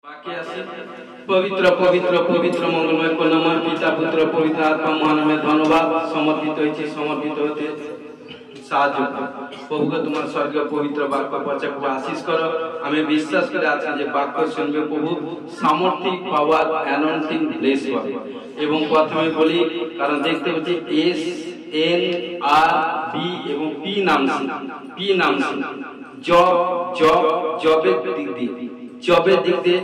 বাকি আছে পবিত্র পবিত্র পবিত্র মঙ্গলময় করুণাময় পিতা পুত্র পবিত্র আত্মা মহানামে ধন্যবাদ সমর্পিত হয়েছে সমর্পিত হতে সাহায্য করো প্রভুকে তোমার স্বর্গীয় পবিত্র বাক্য প্রচার করে আশীষ করো। আমি বিশ্বাস করে আছি যে বাক্য শুনবে প্রভু সামর্থিক পাওয়ার অ্যানয়েন্টিং ব্লেস করে। এবং প্রথমে বলি কারণ দেখতে পাচ্ছি SNRB এবং পি নাম জবের দিক দিয়ে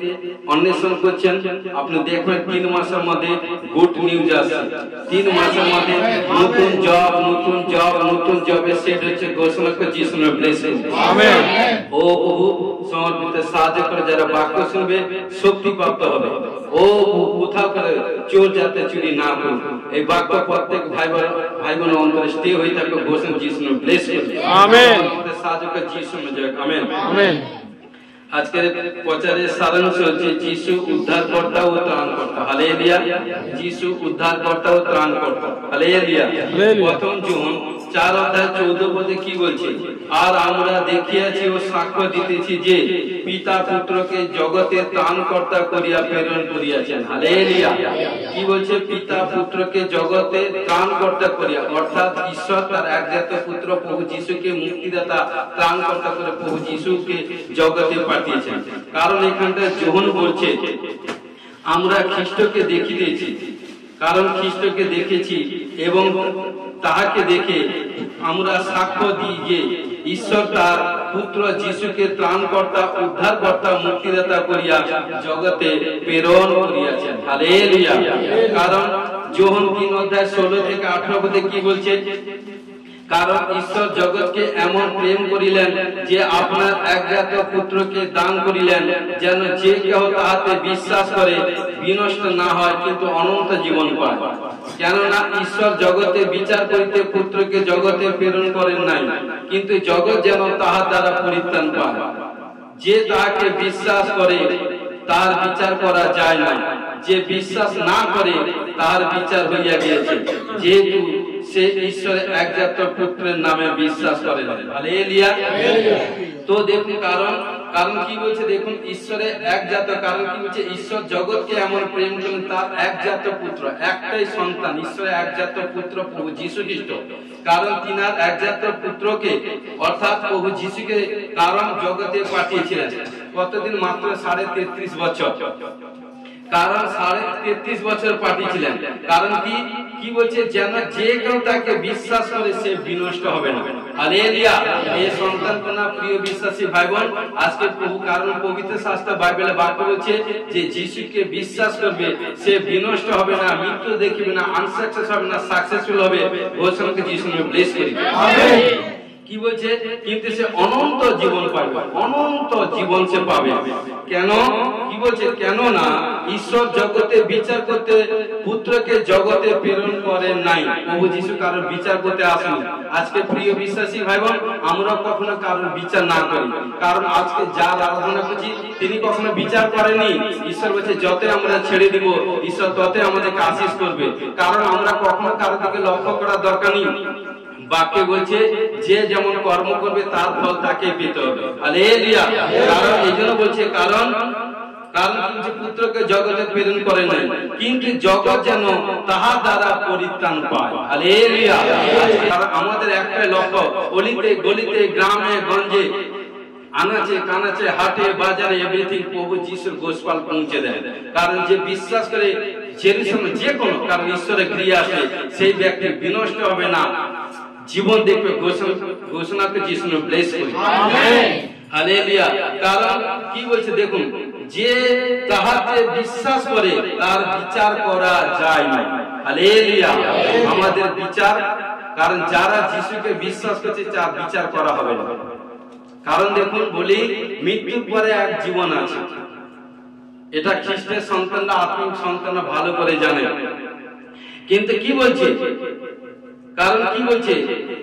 অন্বেষণ করছেন। আপনি দেখবেন 3 মাসের মধ্যে গুড নিউজ আসছে। 3 মাসের মধ্যে নতুন জবের সেট হচ্ছে ঘোষণা করে যিশুর ব্লেসিং। আমেন। ও প্রভু সমর্পিত সাহায্য করে যারা বাক্য শুনবে শক্তি প্রাপ্ত হবে। ও কোথাও করে চোর যাতে চুরি না করুন। এই বাক্য প্রত্যেক ভাই বোন অন্তরে স্থির হয়ে থাকবে ঘোষণা যিশুর ব্লেস করবে। আমেন। সাহায্য করে যিশুর জয়। Amen amen. আজকের প্রচারের সারাংশ হচ্ছে যিশু উদ্ধারকর্তা ও ত্রাণকর্তা। হালেলুয়া। যিশু উদ্ধারকর্তা ও ত্রাণকর্তা। হালেলুয়া। প্রথম যোহন 4:14 পদে কি বলছে? আর আমরা দেখিয়াছি ও সাক্ষ্য দিতেছি যে পিতা পুত্রকে জগতের ত্রাণকর্তা করিয়া প্রেরণ করিয়াছেন। হালেলুয়া। কি বলছে? পিতা পুত্রকে জগতের ত্রাণকর্তা করিয়া, অর্থাৎ ঈশ্বর তার একজাত পুত্র প্রভু যিশুকে মুক্তিদাতা ত্রাণকর্তা করে প্রভু যিশুকে জগতে পাঠিয়েছেন। কারণ এখানটা যোহন বলছে আমরা খ্রিস্টকে দেখিতেছি, কারণ খ্রিস্টকে দেখেছি এবং তাহাকে দেখে আমরা সাক্ষ্য দিই যে ঈশ্বর তার পুত্র যিশুকে ত্রাণকর্তা উদ্ধারকর্তা মুক্তিদাতা করিয়া জগতে প্রেরণ করিয়াছেন। হালেলুয়া। কারণ যোহন 3:16-18 পদে কি বলছে? কারণ ঈশ্বর জগৎকে এমন প্রেম করিলেন যে আপনার একজাত পুত্রকে দান করিলেন, যেন যে কেহ তাহাতে বিশ্বাস করে বিনষ্ট না হয় কিন্তু অনন্ত জীবন পায়। কেননা ঈশ্বর জগতে বিচার করিতে পুত্রকে জগতে প্রেরণ করেন নাই, কিন্তু জগৎ যেন তাহার দ্বারা পরিত্রাণ পায়। যে তাহাকে বিশ্বাস করে তার বিচার করা যায় না, যে বিশ্বাস না করে তার বিচার হইয়া গিয়েছে, যেহেতু সে ঈশ্বরের একজাত পুত্রের নামে বিশ্বাস করে না। হালেলুয়া। তো দেখুন কারণ কি বলছে? দেখুন ঈশ্বরের একজাত, কারণ কি বলছে? ঈশ্বর জগৎকে এমন প্রেম করেন তার একজাত পুত্র, একটাই সন্তান, ঈশ্বরের একজাত পুত্র প্রভু যীশু খ্রিস্ট। কারণ তিনার একজাত পুত্রকে অর্থাৎ প্রভু যীশুকে কারণ জগতে পাঠিয়েছিলেন কতদিন? মাত্র 33.5 বছর। কারণ 33.5 বছর পাঠিয়েছিলেন। কারণ কি বলছে? যেন যে কেউ তাকে বিশ্বাস করে সে বিনষ্ট হবে না। হালেলুয়া। এই সন্তান কোনা প্রিয় বিশ্বাসী ভাই বোন, আজকে প্রভু কারণ পবিত্র শাস্ত্র বাইবেলে বাক্য বলছে যে যিশুকে বিশ্বাস করবে সে বিনষ্ট হবে না, মৃত্যু দেখিবে না, আনসাকসেস হবে না, সাকসেসফুল হবে। ঘোষণাকে যিশু নামে ব্লেস করি। আমেন। কি বলছে? কিন্তু সে অনন্ত জীবন পাবে, অনন্ত জীবন সে পাবে। কেন? কি বলছে? কেন না ঈশ্বর জগতে বিচার করতে পুত্রকে জগতে প্রেরণ করেন নাই। প্রভু যিশু কারোর বিচার করতে আসেনি। আজকে প্রিয় বিশ্বাসী ভাই বোন, আমরা কখনো কারোর বিচার না করি, কারণ আজকে যার আরাধনা করছি তিনি কখনো বিচার করেনি। ঈশ্বর বলছে যতই আমরা ছেড়ে দিব ঈশ্বর ততই আমাদেরকে আশীষ করবে। কারণ আমরা কখনো কারোর দিকে লক্ষ্য করার দরকার নেই। বাক্যে বলছে যে যেমন কর্ম করবে তার ফল তাকে পেতে হবে। হালেলুয়া। কারণ এইজন্য বলছে কারণ পুত্রকে জগতে প্রেরণ করে নাই, কিন্তু জগৎ যেন তাহার দ্বারা পরিত্রাণ পায়। হালেলুয়া। আমাদের একটাই লক্ষ্য, অলিতে গলিতে গ্রামে গঞ্জে আনাচে কানাচে হাটে বাজারে এভরিথিং প্রভু যিশুর গোস্পাল পৌঁছে দেয়। কারণ যে বিশ্বাস করে জেরুজালেমে যে কোনো কারণ ঈশ্বরের গৃহে আসে সেই ব্যক্তি বিনষ্ট হবে না, জীবন দেখবে। ঘোষণাকে যিশু নামে ব্লেস করি। আমেন। হালেলুয়া। কারণ কি বলছে? দেখুন, যে তাহাতে বিশ্বাস করে তার বিচার করা যায় না। হালেলুয়া। আমাদের বিচার, কারণ যারা যিশুকে বিশ্বাস করছে তার বিচার করা হবে না। কারণ দেখুন বলি, মৃত্যুর পরে এক জীবন আছে। এটা খ্রিস্টের সন্তানরা, আত্মিক সন্তানরা ভালো করে জানে। কিন্তু কি বলছে? কারণ কি বলছে?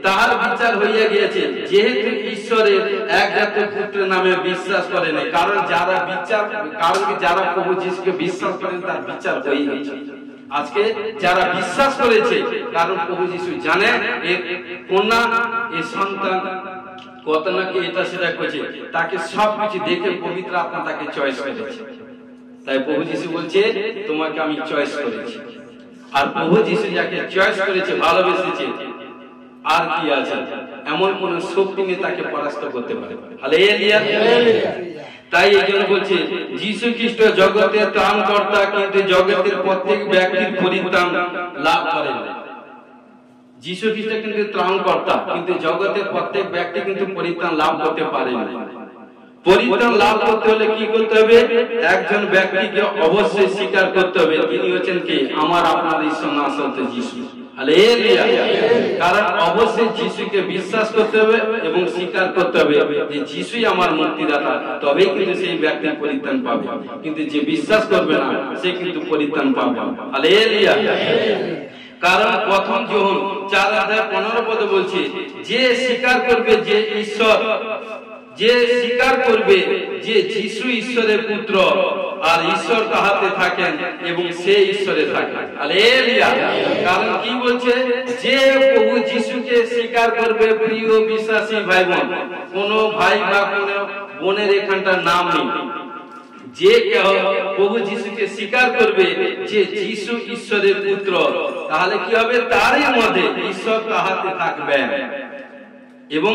তাহার বিচার হইয়া গিয়েছে, যেহেতু ঈশ্বরের একজাত পুত্রের নামে বিশ্বাস করে নাই। কারণ যারা প্রভু যিশুকে বিশ্বাস করেন তার বিচার হয়ে গেছে। আজকে যারা বিশ্বাস করেছে, কারণ প্রভু যিশু জানে এর কন্যা, এর সন্তান কত নাকি এটা সেটা করছে, তাকে সবকিছু দেখে পবিত্র আত্মা তাকে চয়েস করেছে। তাই প্রভু যিশু বলছে তোমাকে আমি চয়েস করেছি। আর প্রভু যিশু যাকে চয়েস করেছে, ভালোবেসেছে, আর কি আছে? এমন কোন শক্তি নেই তাকে পরাস্ত করতে পারে। হালেলুয়া। তাই এই জন্য বলছে যীশু খ্রিস্ট জগতের ত্রাণকর্তা, কিন্তু জগতের প্রত্যেক ব্যক্তির পরিত্রাণ লাভ করেন। যীশু খ্রিস্ট কিন্তু ত্রাণকর্তা, কিন্তু জগতের প্রত্যেক ব্যক্তি কিন্তু পরিত্রাণ লাভ করতে পারে না। পরিত্রাণ লাভ করতে হলে কি করতে হবে? একজন ব্যক্তিকে অবশ্যই স্বীকার করতে হবে, তিনি হচ্ছেন কি? আমার আপনার ঈশ্বর নাসরত যীশু। হালেলুয়া। কারণ অবশ্যই যিশুকে বিশ্বাস করতে হবে এবং স্বীকার করতে হবে যে যিশুই আমার মুক্তিদাতা, তবেই কিন্তু সেই ব্যক্তি পরিত্রাণ পাবে। কিন্তু যে বিশ্বাস করবে না সে কিন্তু পরিত্রাণ পাবে না। হালেলুয়া। কারণ প্রথম যোহন 4:15 বলছে, যে স্বীকার করবে যে ঈশ্বর, যে স্বীকার করবে যে যিশু ঈশ্বরের পুত্র আর ঈশ্বর তাহাতে থাকেন এবং সে ঈশ্বরে থাকেন। হালেলুয়া। কারণ কি বলছে? যে প্রভু যিশুকে স্বীকার করবে, প্রিয় বিশ্বাসী ভাই বোন, কোন ভাই বা কোন বোনের এখানটার নাম নেই, যে কেউ প্রভু যিশুকে স্বীকার করবে যে যিশু ঈশ্বরের পুত্র, তাহলে কি হবে? তারই মধ্যে ঈশ্বর তাহাতে থাকবেন। এবং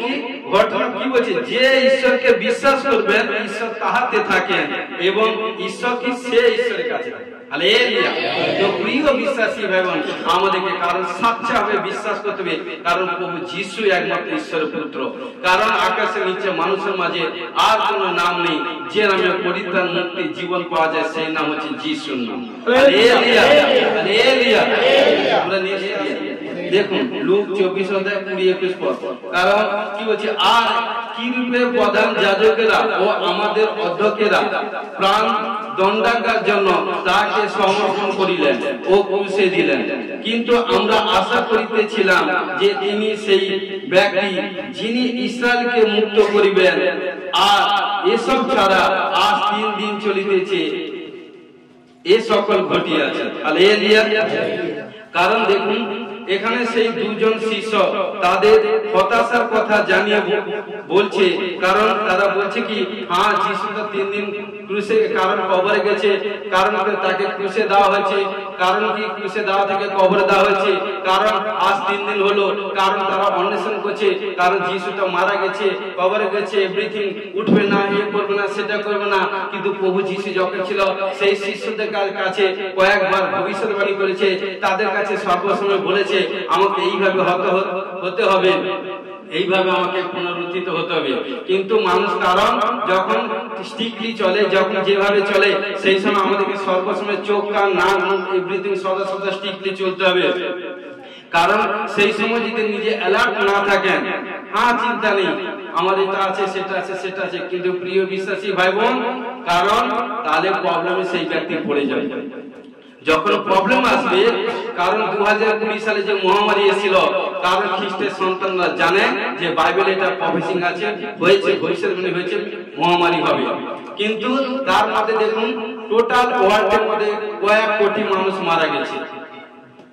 কি ঘটনা কি বলছে? যে ঈশ্বরকে বিশ্বাস করবেন ঈশ্বর তাহাতে থাকেন এবং ঈশ্বর কি? সে ঈশ্বরের কাছে থাকেন। হালেলুয়া। তো প্রিয় বিশ্বাসী ভাই বোন, আমাদেরকে কারণ সচ্চাভাবে বিশ্বাস করতে হবে, কারণ প্রভু যিশু একমাত্র ঈশ্বরের পুত্র। কারণ আকাশের নিচে মানুষের মাঝে আর কোনো নাম নেই যে নামে পরিত্রাণ, মুক্তি, জীবন পাওয়া যায়, সেই নাম হচ্ছে যিশুর নাম। হালেলুয়া। হালেলুয়া। আমরা নিশ্চয় দেখুন লুক 24:20-21 পদ। কারণ কি বলছে? আর কি রূপে প্রধান যাজকেরা ও আমাদের অধ্যক্ষেরা প্রাণ দণ্ডাকার জন্য তাকে সমর্পণ করিলেন ও ক্রুশে দিলেন, কিন্তু আমরা আশা করিতেছিলাম যে তিনি সেই ব্যক্তি যিনি ইসরায়েলকে মুক্ত করিবেন। আর এসব ছাড়া আজ 3 দিন চলিতেছে এ সকল ঘটিয়াছে। হালেলুয়া। কারণ দেখুন এখানে সেই দুজন শিষ্য তাদের হতাশার কথা জানিয়ে বলছে, কারণ তারা বলছে কি, হ্যাঁ যিশু তো 3 দিন ক্রুশে, কারণ কবরে গেছে, কারণ তাকে ক্রুশে দেওয়া হয়েছে, কারণ কি ক্রুশে দেওয়া থেকে কবরে দেওয়া হয়েছে, কারণ আজ 3 দিন হলো, কারণ তারা অন্বেষণ করছে, কারণ যিশু তো মারা গেছে, কবরে গেছে, এভরিথিং, উঠবে না, ইয়ে করবে না, সেটা করবে না। কিন্তু প্রভু যিশু যখন ছিল সেই শিষ্যদের কাছে কয়েকবার ভবিষ্যৎবাণী করেছে, তাদের কাছে সর্বসময় বলেছে আমাকে এইভাবে হতে হবে, এইভাবে আমাকে পুনরুত্থিত হতে হবে। কিন্তু মানুষ কারণ যখন স্ট্রিক্টলি চলে, যখন যেভাবে চলে, সেই সময় আমাদেরকে সর্বসময় চোখ, কান, নাক, মুখ, এভরিথিং সদা স্ট্রিক্টলি চলতে হবে। কারণ সেই সময় যদি নিজে অ্যালার্ট না থাকেন, হ্যাঁ চিন্তা নেই, আমার এটা আছে, সেটা আছে, সেটা আছে, কিন্তু প্রিয় বিশ্বাসী ভাই বোন, কারণ তাহলে প্রবলেমে সেই ব্যক্তি পড়ে যাবে। যখন প্রবলেম আসবে, কারণ 2020 সালে যে মহামারী এসেছিল, কারণ খ্রিস্টের সন্তানরা জানে যে বাইবেলে এটা প্রফেসিং আছে, হয়েছে, ভবিষ্যৎবাণী হয়েছে মহামারী হবে। কিন্তু তার মধ্যে দেখুন টোটাল ওয়ার্ল্ডের মধ্যে কয়েক কোটি মানুষ মারা গেছে।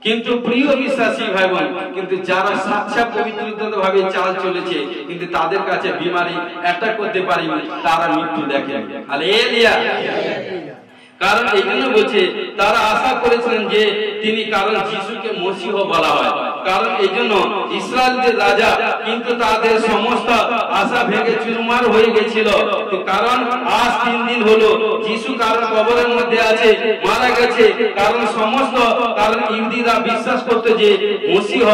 কিন্তু প্রিয় বিশ্বাসী ভাই বোন, কিন্তু যারা সাচ্চা পবিত্রতা ভাবে চাল চলেছে, কিন্তু তাদের কাছে বিমারি অ্যাটাক করতে পারেনি, তারা মৃত্যু দেখেন। হালেলুয়া। কারণ এই জন্য বলছে তারা আশা করেছিলেন যে তিনি, কারণ যিশুকে মসিহ বলা হয়, কারণ এই জন্য ইসরায়েলের রাজা, কিন্তু তাদের সমস্ত আশা ভেঙে চুরমার হয়ে গেছিল। কারণ আজ 3 দিন হলো যিশু কারণ কবরের মধ্যে আছে, মারা গেছে, কারণ সমস্ত কারণ ইহুদিরা বিশ্বাস করত যে মসিহ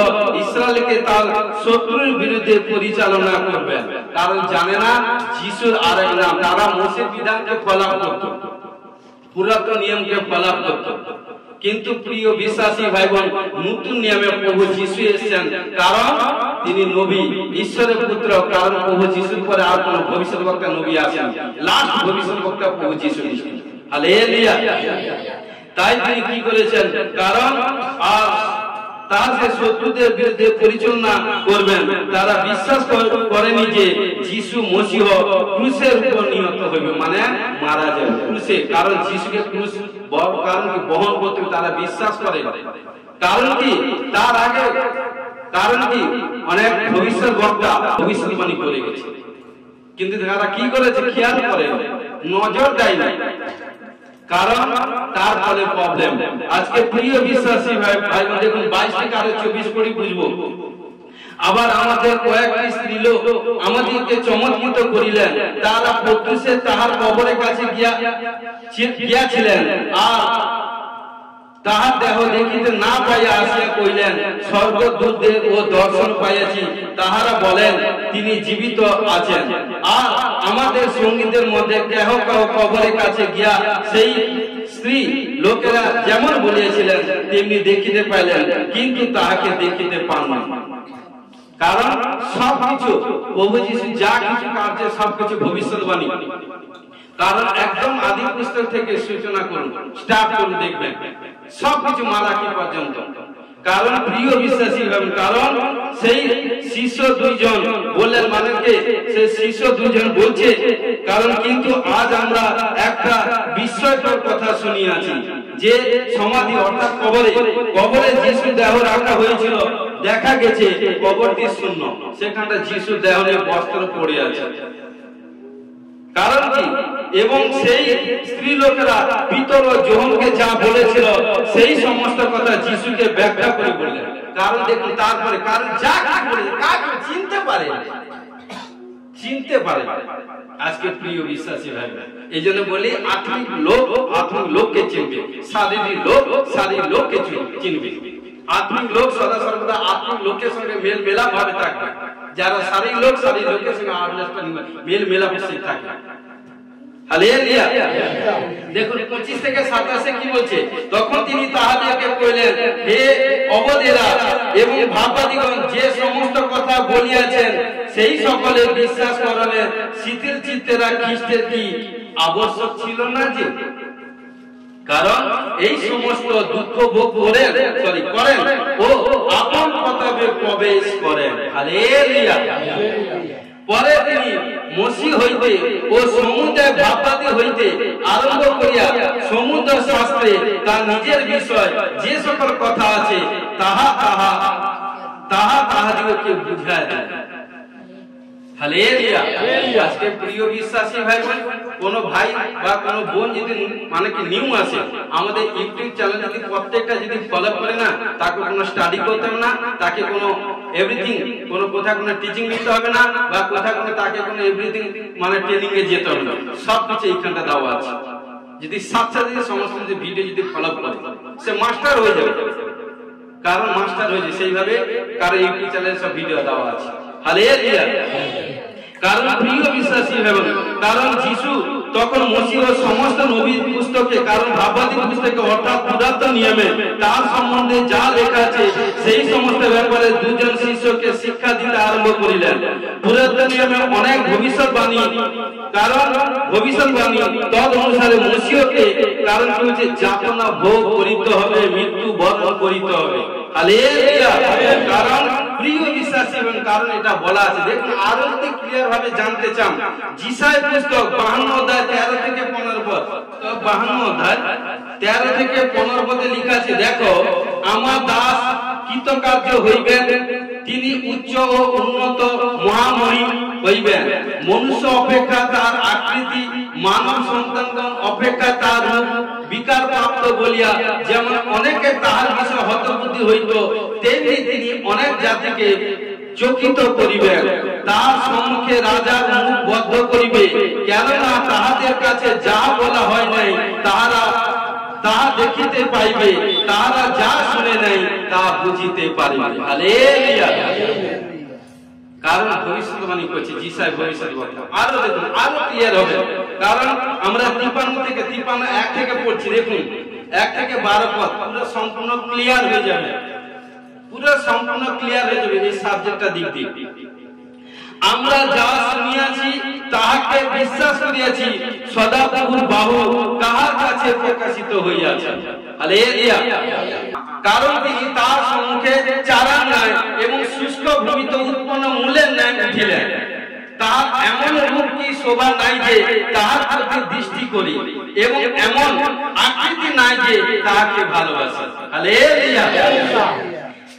ইসরায়েলকে তার শত্রুর বিরুদ্ধে পরিচালনা করবেন, কারণ জানে না যিশুর আরেক নাম। তারা মোশের বিধানকে ফলো করত, পুরাতন নিয়মকে ফলো করত। কিন্তু প্রিয় বিশ্বাসী ভাই বোন, নতুন নিয়মে প্রভু যিশু এসেছেন, কারণ তিনি নবী, ঈশ্বরের পুত্র। কারণ প্রভু যিশুর পরে আর কোন ভবিষ্যৎবক্তা নবী আসেন, লাস্ট ভবিষ্যৎবক্তা প্রভু যিশু খ্রিস্ট। হালেলুয়া। তাই তিনি কি করেছেন? কারণ আর তার যে শত্রুদের বিরুদ্ধে পরিচালনা করবেন, তারা বিশ্বাস করেনি যে যিশু মসিহ ক্রুশের উপর নিহত হইবে, মানে মারা যাবে ক্রুশে। কারণ যিশুকে ক্রুশ কারণ কি বহন করতে তারা বিশ্বাস করে। কারণ কি তার আগে, কারণ কি অনেক ভবিষ্যৎ বক্তা ভবিষ্যৎবাণী করে গেছে, কিন্তু তারা কি করেছে খেয়াল করে। নজর দেয় না, কারণ তার ফলে প্রবলেম। আজকে প্রিয় বিশ্বাসী ভাই ভাই দেখুন 22 থেকে আরো 24 করে বুঝবো। আবার আমাদের কয়েকটি স্ত্রী লোক আমাদেরকে চমৎকৃত করিলেন, তারা প্রত্যুষে তাহার কবরের কাছে গিয়াছিলেন, আর তাহার দেহ দেখিতে না পাইয়া আসিয়া কইলেন, স্বর্গদূতদের ও দর্শন পাইয়াছি। তাহারা বলেন তিনি জীবিত আছেন। আর আমাদের সঙ্গীদের মধ্যে কেহ কেহ কবরের কাছে গিয়া সেই স্ত্রী লোকেরা যেমন বলিয়াছিলেন তেমনি দেখিতে পাইলেন, কিন্তু তাহাকে দেখিতে পান না। কারণ সবকিছু প্রভু যিশু যা কিছু কার্য সবকিছু ভবিষ্যৎবাণী। কারণ একদম আদি পুস্তক থেকে সূচনা করুন, স্টার্ট করুন, দেখবেন সবকিছু মালাকি পর্যন্ত। কারণ প্রিয় বিশ্বাসী হবেন, কারণ সেই শিষ্য দুইজন বললেন, মানে কে? সেই শিষ্য দুইজন বলছে, কারণ কিন্তু আজ আমরা একটা বিস্ময়কর কথা শুনিয়াছি যে সমাধি অর্থাৎ কবরে যিশু দেহ রাখা হয়েছিল, দেখা গেছে কবরটি শূন্য, সেখানটা যিশু দেহ নিয়ে বস্ত্র পড়ে আছে। কারণ কি? এবং সেই স্ত্রী লোকেরা পিতর ও যোহনকে যা বলেছিল সেই সমস্ত কথা যিশুকে ব্যাখ্যা করে বললেন। কারণ দেখুন তারপরে, কারণ যা বলে কাকে চিনতে পারে, আজকে প্রিয় বিশ্বাসী ভাই, এই জন্য বলি আত্মিক লোককে চিনবে, শারীরিক লোককে চিনবে। আত্মিক লোক সদা সর্বদা আত্মিক লোকের সঙ্গে মেল মেলাপ ভাবে থাকবে, যারা শারীরিক লোকের সঙ্গে মেল মেলাপ থাকে। হালেলুয়া। দেখুন 25 থেকে 27 কি বলছে, তখন তিনি তাহাদেরকে কইলেন, হে অবদেরা এবং ভাববাদিগণ, যে সমস্ত কথা বলিয়াছেন সেই সকলে বিশ্বাস করলে শিথিল চিত্তেরা খ্রিস্টের কি আবশ্যক ছিল না? যে কারণ এই সমস্ত দুঃখ ভোগ করেন ও আপন প্রতাপে প্রবেশ করেন। হালেলুয়া। পরে তিনি মসি হইতে ও সমুদ্রের ভাববাদী হইতে আরম্ভ করিয়া সমুদ্র শাস্ত্রে তার নিজের বিষয় যে সকল কথা আছে তাহাদিগকে বুঝায় দেন। হালেলুয়া। আজকে প্রিয় বিশ্বাসী ভাই বোন, কোন ভাই বা কোন বোন যদি মানে কি নিউ আসে আমাদের ইউটিউব চ্যানেল, যদি প্রত্যেকটা যদি ফলো করে না, তাকে কোনো স্টাডি করতে হবে না, তাকে কোনো এভরিথিং কোনো কোথাও কোনো টিচিং নিতে হবে না, বা কোথাও কোনো তাকে কোনো এভরিথিং মানে ট্রেনিং এ যেতে হবে না, সবকিছু এইখানটা দেওয়া আছে। যদি সাথে সমস্ত যদি ভিডিও যদি ফলো করে সে মাস্টার হয়ে যাবে, কারণ মাস্টার হয়েছে সেইভাবে, কারণ ইউটিউব চ্যানেলে সব ভিডিও দেওয়া আছে। হালেলুয়া। কারণ প্রিয় বিশ্বাসী হবে, কারণ যিশু তখন মসিহ ও সমস্ত নবীর পুস্তকে, কারণ ভাববাদী পুস্তকে অর্থাৎ পুরাতন নিয়মে তার সম্বন্ধে যা লেখা আছে সেই সমস্ত ব্যাপারে দুজন শিষ্যকে শিক্ষা দিতে আরম্ভ করিলেন। পুরাতন নিয়মে অনেক ভবিষ্যৎবাণী, কারণ ভবিষ্যৎবাণী তদ অনুসারে মসিহকে কারণ কি হচ্ছে যাতনা ভোগ করিতে হবে, মৃত্যু বরণ করিতে হবে। হালেলুয়া। কারণ প্রিয় বিশ্বাসী এবং কারণ এটা বলা আছে। দেখুন আরো যদি ক্লিয়ার ভাবে জানতে চান, যিশায় পুস্তক 52 অধ্যায় 13 থেকে 15 পদ, তো 52 অধ্যায় 13 থেকে 15 পদে লেখা আছে, দেখো, আমার দাস কৃতকার্য হইবেন, তিনি উচ্চ ও উন্নত মহামহিম হইবেন। মনুষ্য অপেক্ষা তার আকৃতি, মানব সন্তানগণ অপেক্ষা তার রূপ বিকার প্রাপ্ত বলিয়া যেমন অনেকে তাহার বিষয়ে হতবুদ্ধি হইত, তেমনি তিনি অনেক জাতিকে চকিত করিবেন। তার সম্মুখে রাজার মুখ বদ্ধ করিবে, কেননা তাহাদের কাছে যা বলা হয় নাই তাহা দেখিতে পাইবে, তাহারা যা শুনে নাই তা বুঝিতে পারিবে। হালেলুয়া। কারণ ভবিষ্যৎবাণী করছে যিশায় ভবিষ্যৎবাণী। আরো দেখুন আরো ক্লিয়ার হবে, কারণ আমরা 53 থেকে 1 থেকে পড়ছি। দেখুন 1 থেকে 12 পদ পুরো সম্পূর্ণ ক্লিয়ার হয়ে যাবে, এই সাবজেক্টটা দিক দিয়ে। আমরা যা শুনিয়াছি তাহাকে বিশ্বাস করিয়াছি, সদাপ্রভুর বাহু কাহার কাছে প্রকাশিত হইয়াছে। হালেলুয়া। কারণ তিনি তার সম্মুখে চারা নাই এবং শুষ্ক ভূমিতে উৎপন্ন মূলের ন্যায় উঠিলেন। তাহার এমন রূপ কি শোভা নাই যে তাহার প্রতি দৃষ্টি করি, এবং এমন আকৃতি নাই যে তাহাকে ভালোবাসি। হালেলুয়া।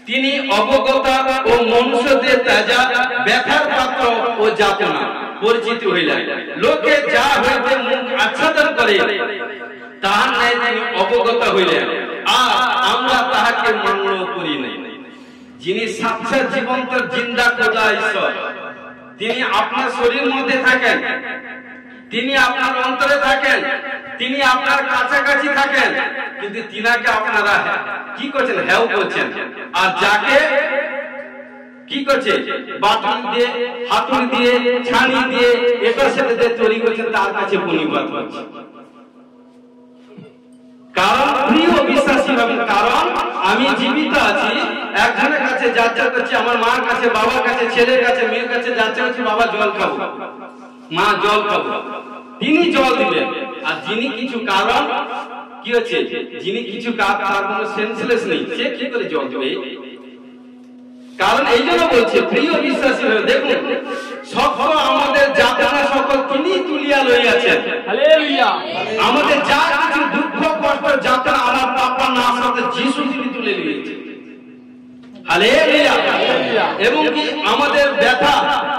তিনি অবগতা ও মনুষ্যদের তাজা ব্যথার পাত্র ও যাতনা, পরিচিত হইলেন। লোকে যা হইতে মুখ আচ্ছাদন করে তাহার ন্যায় তিনি অবগত হইলেন, আর আমরা তাহাকে মান্য করি নাই। যিনি সাক্ষাৎ জীবন্ত জিন্দা খোদা ঈশ্বর, তিনি আপনার শরীর মধ্যে থাকেন, তিনি আপনার অন্তরে থাকেন, তিনি আপনার কাছাকাছি থাকেন, কিন্তু তিনাকে আপনারা কি করছেন? হ্যাও করছেন। আর যাকে কি করছে? বাটন দিয়ে, হাতুড়ি দিয়ে, ছানি দিয়ে, এটার সাথে যে তৈরি করছেন তার কাছে প্রণিপাত করছে। কারণ প্রিয় বিশ্বাসী হবে, কারণ আমি জীবিত আছি, একজনের কাছে যাত্রা করছি, আমার মার কাছে, বাবার কাছে, ছেলের কাছে, মেয়ের কাছে যাত্রা করছি, বাবা জল খাবো, মা জল খাবো, তিনি জল দিবেন। আর যিনি কিছু কারণ কি হচ্ছে, যিনি কিছু তার কোনো সেন্সলেস নেই, সে কি করে জল দেবে? কারণ এই জন্য বলছে প্রিয় বিশ্বাসী হয়ে দেখুন, সকল আমাদের যাতনা সকল তিনি তুলিয়া লইয়াছেন। হালেলুয়া। আমাদের যা কিছু দুঃখ কষ্ট যাতনা আমার পাপা না সাথে যিশু তিনি তুলে নিয়েছেন। হালেলুয়া। এবং কি আমাদের ব্যথা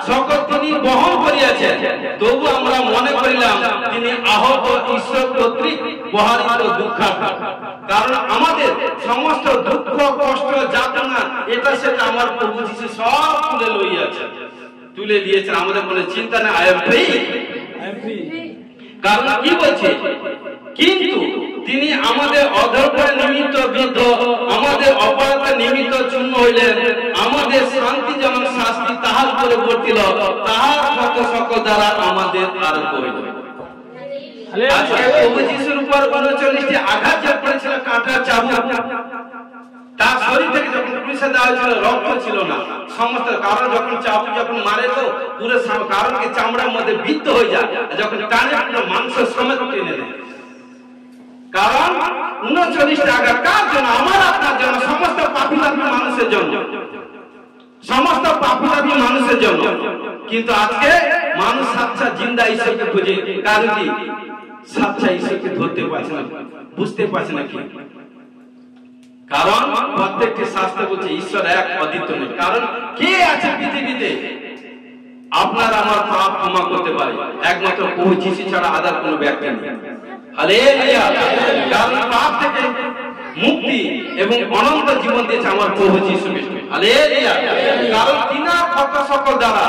সকল তিনি বহন করিয়াছেন, তবু আমরা মনে করিলাম তিনি আহত ঈশ্বর কর্তৃক বহারিত দুঃখার্ত। কারণ আমাদের সমস্ত দুঃখ কষ্ট যাতনা এটা সেটা আমার প্রভু যিশু সব তুলে লইয়াছেন, তুলে নিয়েছেন। আমাদের কোনো চিন্তা নেই, আই এম ফ্রি। কারণ কি বলছে? কিন্তু তিনি আমাদের অধর্মের নিমিত্ত বিদ্ধ, আমাদের অপরাধের নিমিত্ত চূর্ণ হইলেন, আমাদের শান্তি যেমন শাস্তি তাহার উপরে বর্তিল, তাহার ক্ষত সকল দ্বারা আমাদের আরোগ্য হইল। আজকে প্রভু যিশুর উপর 39টি আঘাত যে পড়েছিল, কাঁটার চাবুক, তার শরীর থেকে যখন ক্রুশে দেওয়া হয়েছিল রক্ত ছিল না সমস্ত। কারণ যখন চাবুক যখন মারে তো পুরো কারণ কি চামড়ার মধ্যে বিদ্ধ হয়ে যায়, যখন টানে পুরো মাংস সমেত টেনে নেয়। কারণ 39টা আঘাত কার জন্য? আমার আপনার জন্য, সমস্ত পাপী মানুষের জন্য, সমস্ত পাপী মানুষের জন্য। কিন্তু আজকে মানুষ সাচ্চা জিন্দা ঈশ্বরকে খুঁজে, কারণ কি সাচ্চা ঈশ্বরকে ধরতে পারছে না, বুঝতে পারছে না। কি কারণ? প্রত্যেকটি শাস্ত্র বলছে ঈশ্বর এক, অদ্বিতীয় নয়। কারণ কে আছে পৃথিবীতে আপনার আমার পাপ ক্ষমা করতে পারে? একমাত্র প্রভু যিশু ছাড়া আদার কোনো ব্যক্তি নেই। হালেলুয়া। কারণ পাপ থেকে মুক্তি এবং অনন্ত জীবন দিয়েছে আমার প্রভু যিশু খ্রিস্ট। হালেলুয়া। কারণ তিনার ক্ষত সকল দ্বারা,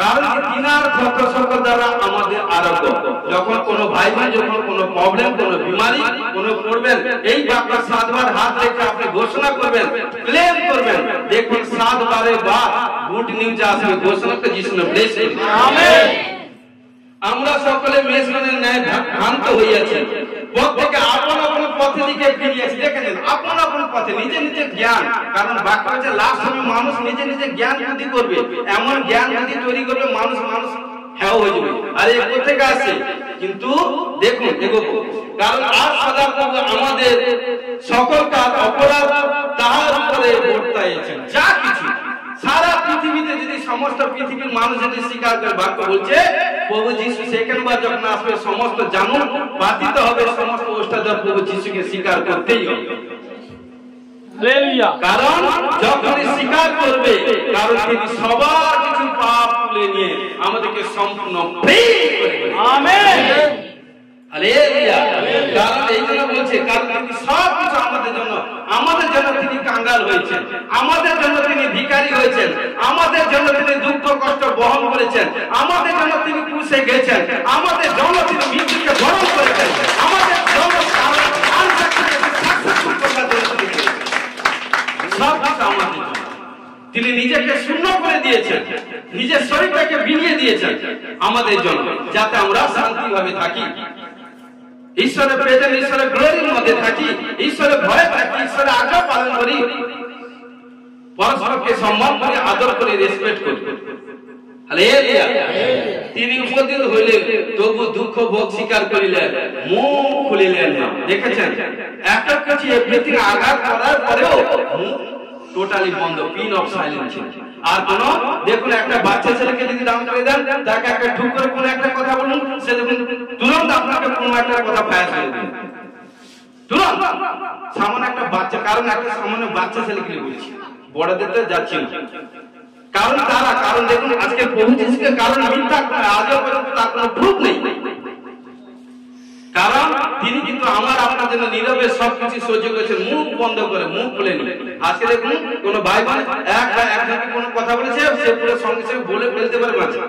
কারণ তিনার ক্ষত সকল দ্বারা আমাদের আরোগ্য। যখন কোনো ভাই বোন যখন কোনো প্রবলেম, কোনো বিমারি, কোনো করবেন, এই বাক্য 7 বার হাত রেখে আপনি ঘোষণা করবেন, ক্লেম করবেন, দেখুন 7 বারের বাদ গুড নিউজ আসবে। ঘোষণা করে যিশু নামে ব্লেস করুন। আমেন। আমরা সকলে মেষগণের ন্যায় ভ্রান্ত হইয়াছি, প্রত্যেকে আপন আপন পথে দিকে ফিরিয়াছি। দেখেন আপন আপন পথে, নিজে নিজে জ্ঞান। কারণ বাক্য হচ্ছে লাস্ট সময় মানুষ নিজে নিজে জ্ঞান বুদ্ধি করবে, এমন জ্ঞান বুদ্ধি তৈরি করবে মানুষ হ্যাঁ হয়ে যাবে। আর এই কোথেকে আসছে? কিন্তু দেখুন এগোবো, কারণ আর সদা প্রভু আমাদের সকল কাজ অপরাধ তাহার উপরে বর্তাইছেন। যা কিছু সারা পৃথিবীতে যদি সমস্ত পৃথিবীর মানুষ যদি স্বীকার করে, বাক্য বলছে প্রভু যিশু সেকেন্ডবার যখন আসবে সমস্ত জানুন বাধিত হবে, সমস্ত ওস্তাদ প্রভু যিশুকে স্বীকার করতেই হবে। কারণ যখন স্বীকার করবে, কারণ তিনি সবার কিছু পাপ তুলে নিয়ে আমাদেরকে সম্পূর্ণ ফ্রি করে দেবেন। আমেন। হালেলুয়া। কারণ এই জন্য বলছে, কারণ তিনি সব কিছু আমাদের জন্য তিনি কাঙ্গাল হয়েছেন, আমাদের জন্য তিনি ভিখারি হয়েছেন, আমাদের জন্য তিনি দুঃখ কষ্ট বহন করেছেন, আমাদের জন্য তিনি ক্রুশে গেছেন, আমাদের জন্য তিনি মৃত্যুকে বরণ করেছেন, আমাদের জন্য সব কিছু আমাদের জন্য তিনি নিজেকে শূন্য করে দিয়েছেন, নিজের শরীরটাকে বিলিয়ে দিয়েছেন আমাদের জন্য, যাতে আমরা শান্তিভাবে থাকি, ঈশ্বরের প্রেজেন্স, ঈশ্বরের গ্লোরির মধ্যে থাকি, ঈশ্বরের ভয় থাকি, ঈশ্বরের আজ্ঞা পালন করি, পরস্পরকে সম্মান করে, আদর করে, রেসপেক্ট করি। হালেলুয়া। তিনি উপস্থিত হইলেন, তবু দুঃখ ভোগ স্বীকার করিলেন, মুখ খুলিলেন না। দেখেছেন একটা কিছু এভরিথিং আঘাত করার পরেও মুখ টোটালি বন্ধ, পিন অফ সাইলেন্স ছিল। আর কোন দেখুন একটা বাচ্চা ছেলেকে যদি দাম করে দেন, তাকে একটা ঠুক করে কোন একটা কথা বলুন, সে দেখুন তুরন্ত আপনাকে কোন একটা কথা ফায়ার করে দেবে, তুরন্ত। সামান্য একটা বাচ্চা, কারণ একটা সামান্য বাচ্চা ছেলেকে বলছি, বড়দের তো যাচ্ছি না, কারণ কারণ দেখুন আজকে প্রভু যিশুকে কারণ মিথ্যা আজও পর্যন্ত তার কোনো প্রুফ নেই। কারণ তিনি কিন্তু আমার আপনার জন্য নীরবে সবকিছু সহ্য করেছেন, মুখ বন্ধ করে, মুখ খুলেনি। আজকে দেখুন কোন ভাই বোন একজনকে কোনো কথা বলেছে, সে পুরো সঙ্গে সঙ্গে বলে ফেলতে পারে মাঝে।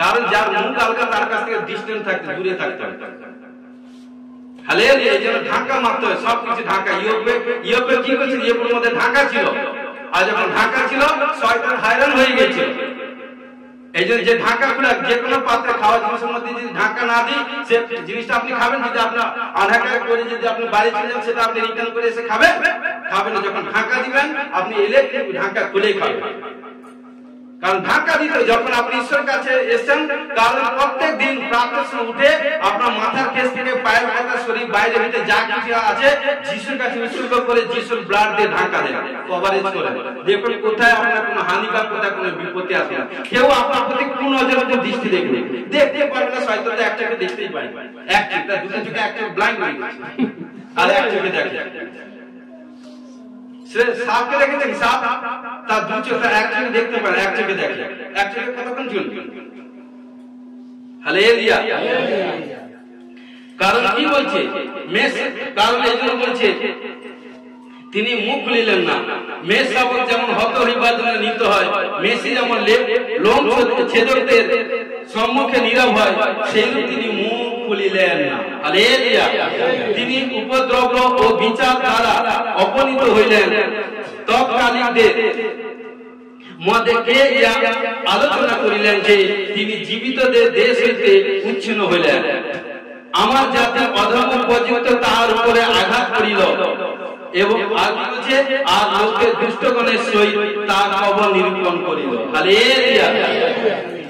কারণ যার মুখ আলগা তার কাছ থেকে ডিস্টেন্স থাকতে, দূরে থাকতে হবে। হালেলুয়া। এই জন্য ঢাকা মারতে হয়, সবকিছু ঢাকা। ইয়োবে কি করেছে? ইয়োবের মধ্যে ঢাকা ছিল, আর যখন ঢাকা ছিল শয়তান হায়রান হয়ে গেছিল। এই জন্য যে ঢাকা খুলে যে কোনো পাত্রে খাওয়া জিনিসের মধ্যে যদি ঢাকা না দিই, সে জিনিসটা আপনি খাবেন, যদি আপনার আধাকা করে যদি আপনি বাড়ি চলে যান, সেটা আপনি রিটার্ন করে এসে খাবেন না। যখন ঢাকা দিবেন আপনি এলে ঢাকা খুলেই খাবেন। কারণ ঢাকা দিতে যখন আপনি ঈশ্বরের কাছে এসেছেন, কারণ প্রত্যেক দিন প্রাতঃ সময় উঠে আপনার মাথার কেস থেকে পায়ের পাতা, শরীর বাইরে ভিতরে যা কিছু আছে যিশুর কাছে উৎসর্গ করে যিশুর ব্লাড দিয়ে ঢাকা দেন, কভারেজ করে। দেখুন কোথায় আপনার কোনো হানি বা কোথায় কোনো বিপত্তি আসে না। কেউ আপনার প্রতি কোন নজরে দৃষ্টি দেখবে, দেখতে পারবে না। শয়তান এক চোখে দেখতেই পারে, এক চোখে, দুটো চোখে, এক চোখে ব্লাইন্ড হয়ে গেছে, আর এক চোখে দেখে। সাপকে দেখেছেন? সাপ তার দু চোখে, এক চোখে দেখতে পারে, এক চোখে দেখে। এক চোখে কতক্ষণ চলবে? হালেলুয়া। কারণ কি বলছে? কারণ এই জন্য বলছে তিনি মুখ খুলিলেন না। মেষ শাবক যেমন হত হইবার জন্য নিত হয়, মেষি যেমন লোম ছেদকদের সম্মুখে নীরব হয়, সেইরূপ তিনি মুখ খুলিলেন না। হালেলুয়া। তিনি উপদ্রব ও বিচার দ্বারা অপনীত হইলেন। তৎকালীনদের মধ্যে কে আলোচনা করিলেন যে তিনি জীবিতদের দেশ হইতে উচ্ছিন্ন হইলেন। আমার জাতি অধর্ম উপযুক্ত তাহার উপরে আঘাত করিল, এবং আর লোকের দুষ্টগণের সহিত তার কবর নিরূপণ করিল। হালেলুয়া।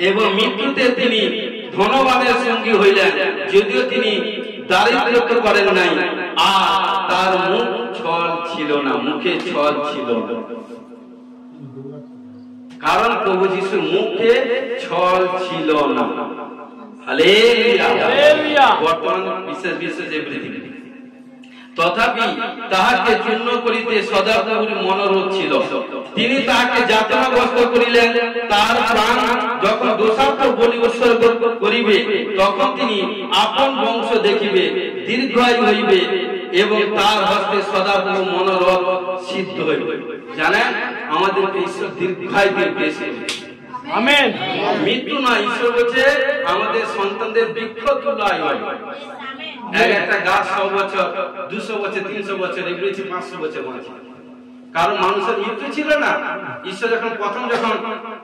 এবং মৃত্যুতে তিনি ধনবানের সঙ্গী হইলেন, যদিও তিনি দারিদ্রত্ব করেন নাই, আর তার মুখ ছল ছিল না, মুখে ছল ছিল না। কারণ প্রভু যিশুর মুখে ছল ছিল না। হালেলুয়া। বর্তমান বিশেষ এভরিথিং। তথাপি তাহাকে চূর্ণ করিতে সদাপ্রভুর মনোরোধ ছিল। তিনি তাহাকে যাতনাগ্রস্ত করিলেন। তার প্রাণ যখন দোষার্থ বলি উৎসর্গ করিবে, তখন তিনি আপন বংশ দেখিবে, দীর্ঘায়ু হইবে, এবং তার হস্তে সদাপ্রভু মনোরথ সিদ্ধ হইবে। জানেন, আমাদেরকে ঈশ্বর দীর্ঘায়ু দিয়েছে। আমেন। মৃত্যু না, ঈশ্বর বলছে আমাদের সন্তানদের বৃক্ষ তুল্য আয়ু হয়। একটা গাছ 100 বছর, 200 বছর, 300 বছর, এগুলো 500 বছর বাঁচে। কারণ মানুষের মৃত্যু ছিল না। ঈশ্বর যখন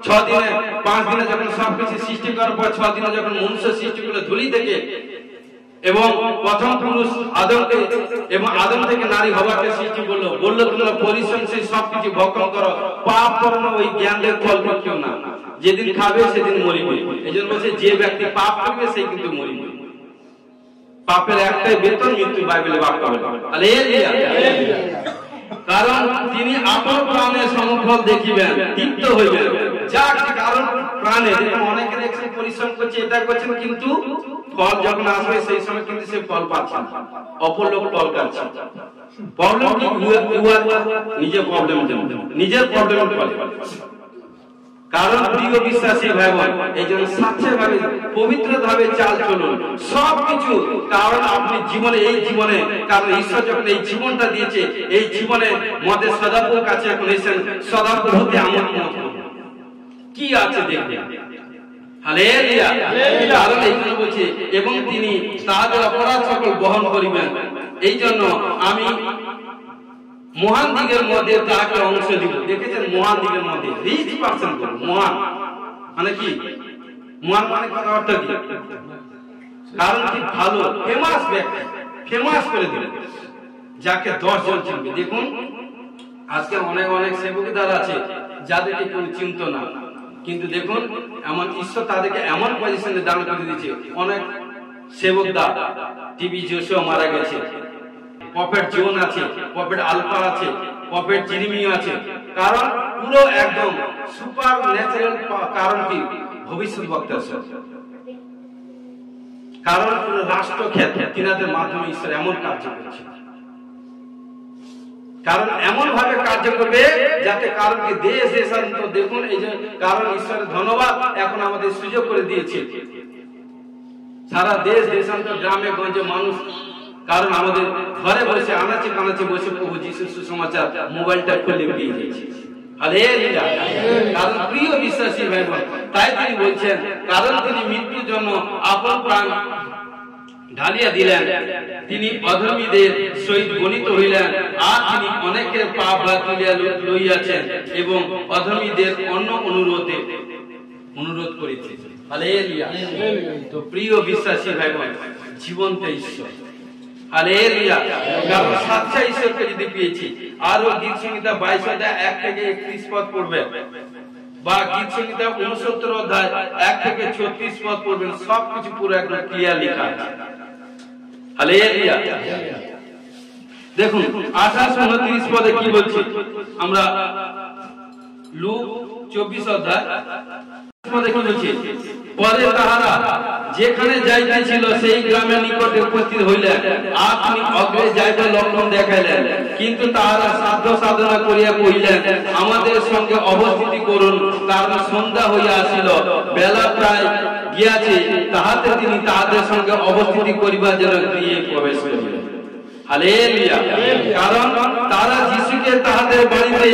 6 দিনে 5 দিনে যখন সবকিছু সৃষ্টি করার পর 6 দিনে যখন মনুষ্য সৃষ্টি করে ধুলি থেকে, এবং প্রথম পুরুষ আদমকে, এবং আদম থেকে নারী হওয়াকে সৃষ্টি করলো, বললো তোমরা পরিশ্রমশীল সবকিছু ভক্ষণ করো, পাপ করো না, ওই জ্ঞানের ফল ভক্ষণ না, যেদিন খাবে সেদিন মরিবে। এই জন্য বলছে যে ব্যক্তি পাপ করবে সে কিন্তু মরিবে। পাপের একটাই বেতন, মৃত্যু, বাইবেলে বাক্য বলে। হালেলুয়া। কারণ তিনি আপন প্রাণের সমফল দেখিবেন, তৃপ্ত হইবেন। কারণ প্রাণে অনেকে দেখছেন পরিশ্রম করছে, এটা করছেন, কিন্তু ফল যখন আসবে সেই সময় কিন্তু সে ফল পাচ্ছে না, অপর লোক ফল পাচ্ছে। প্রবলেম কি? নিজের প্রবলেম, নিজের প্রবলেম ফলে। কারণ প্রিয় বিশ্বাসী ভাই বোন, এই জন্য স্বাচ্ছন্দ্য ভাবে পবিত্র ভাবে চাল চলুন সবকিছু। কারণ আপনি জীবনে, এই জীবনে, কারণ ঈশ্বর যখন এই জীবনটা দিয়েছে, এই জীবনে মধ্যে সদাপ্রভুর কাছে এখন এসেছেন, সদাপ্রভু হতে আমোদ কি আছে দেখবেন। হালেলুয়া। কারণ এই জন্য বলছে, এবং তিনি তাহাদের অপরাধ সকল বহন করিবেন। এই জন্য আমি মহান দিগের মধ্যে তাকে অংশ দিব। দেখেছেন, মহান দিগের মধ্যে রিচ পার্সন করুন। মহান মানে কি? মহান মানে কথা অর্থ কি? কারণ কি? ভালো, ফেমাস ব্যক্তি, ফেমাস করে দিলেন, যাকে 10 জন চিনবে। দেখুন আজকে অনেক সেবকদার আছে যাদেরকে কেউ চিনত না, কিন্তু দেখুন এমন ঈশ্বর তাদেরকে এমন পজিশনে দান করে দিয়েছে। অনেক সেবকদার, টিবি জোশো মারা গেছে, প্রফেট জন আছে, প্রফেট আলফা আছে, প্রফেট জিরিমিয়া আছে। কারণ পুরো একদম সুপার ন্যাচারাল। কারণ কি? ভবিষ্যৎ বক্তা। কারণ পুরো রাষ্ট্র ক্ষেত্রে তিনাদের মাধ্যমে ঈশ্বর এমন কার্য করছে। কারণ এমন ভাবে কার্য করবে যাতে কারণ কি দেশ দেশান্তর দেখুন এই যে কারণ ঈশ্বরের ধন্যবাদ এখন আমাদের সুযোগ করে দিয়েছে সারা দেশ দেশান্তর গ্রামে গঞ্জে মানুষ কারণ আমাদের ঘরে বসে আনাচে কানাচে বসে প্রভু যিশুর সুসমাচার মোবাইলটা খুলে পেয়ে যাচ্ছে। হালেলুয়া। কারণ প্রিয় বিশ্বাসী ভাই বোন তাই তিনি বলছেন কারণ তিনি মৃত্যুর জন্য আপন প্রাণ ঢালিয়া দিলেন, তিনি অধর্মীদের সহিত গণিত হইলেন, আর তিনি অনেকের পাপ ভার তুলিয়া লইয়াছেন এবং অধর্মীদের অন্য অনুরোধ করেছে। হালেলুয়া। তো প্রিয় বিশ্বাসী ভাই বোন জীবন্ত ঈশ্বর, হালেলুয়া। কারণ সাচ্চা ঈশ্বরকে যদি পেয়েছি আরো গীত সংহিতা 22 অধ্যায় 1 থেকে 31 পদ পড়বে বা গীত সংহিতা 69 অধ্যায় 1 থেকে 36 পদ পড়বেন, সবকিছু পুরো একদম ক্লিয়ার লেখা আছে। হালেলুয়া। দেখুন 28-29 পদে কি বলছে, আমরা লুক 24 অধ্যায় পদে কি বলছে, পরে তাহারা যেখানে যাইতেছিল সেই গ্রামের নিকটে উপস্থিত হইলেন, আপনি অগ্রে যাইতে লক্ষণ দেখাইলেন, কিন্তু তাহারা সাধ্য সাধনা করিয়া কহিলেন আমাদের সঙ্গে অবস্থিতি করুন, কারণ সন্ধ্যা হইয়া আসিল, বেলা প্রায় গিয়াছে। তাহাতে তিনি তাহাদের সঙ্গে অবস্থিতি করিবার জন্য গৃহে প্রবেশ করিলেন। হালেলুয়া। কারণ তারা যিশুকে তাহাদের বাড়িতে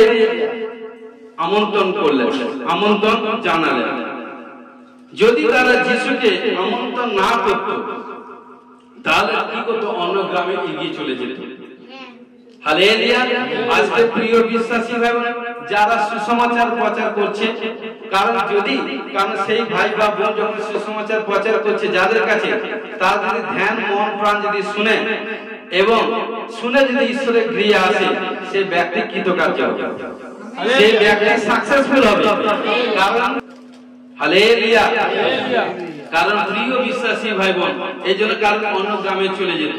আমন্ত্রণ করলেন, আমন্ত্রণ জানালেন। যদি তারা যিশুকে আমন্ত্রণ না করত তাহলে কি করতো, অন্য গ্রামে এগিয়ে চলে যেত। হালেলুয়া। আজকে প্রিয় বিশ্বাসী ভাই যারা সুসমাচার প্রচার করছে, কারণ সেই ভাই বা বোন যখন সুসমাচার প্রচার করছে যাদের কাছে, তার যদি ধ্যান মন প্রাণ যদি শুনে এবং শুনে যদি ঈশ্বরের গৃহে আসে, সে ব্যক্তি কৃতকার্য হবে, সেই ব্যক্তি সাকসেসফুল হবে। কারণ হালেলুয়া। কারণ প্রিয় বিশ্বাসী ভাই বোন এই জন্য কারণ অন্য গ্রামে চলে যেত,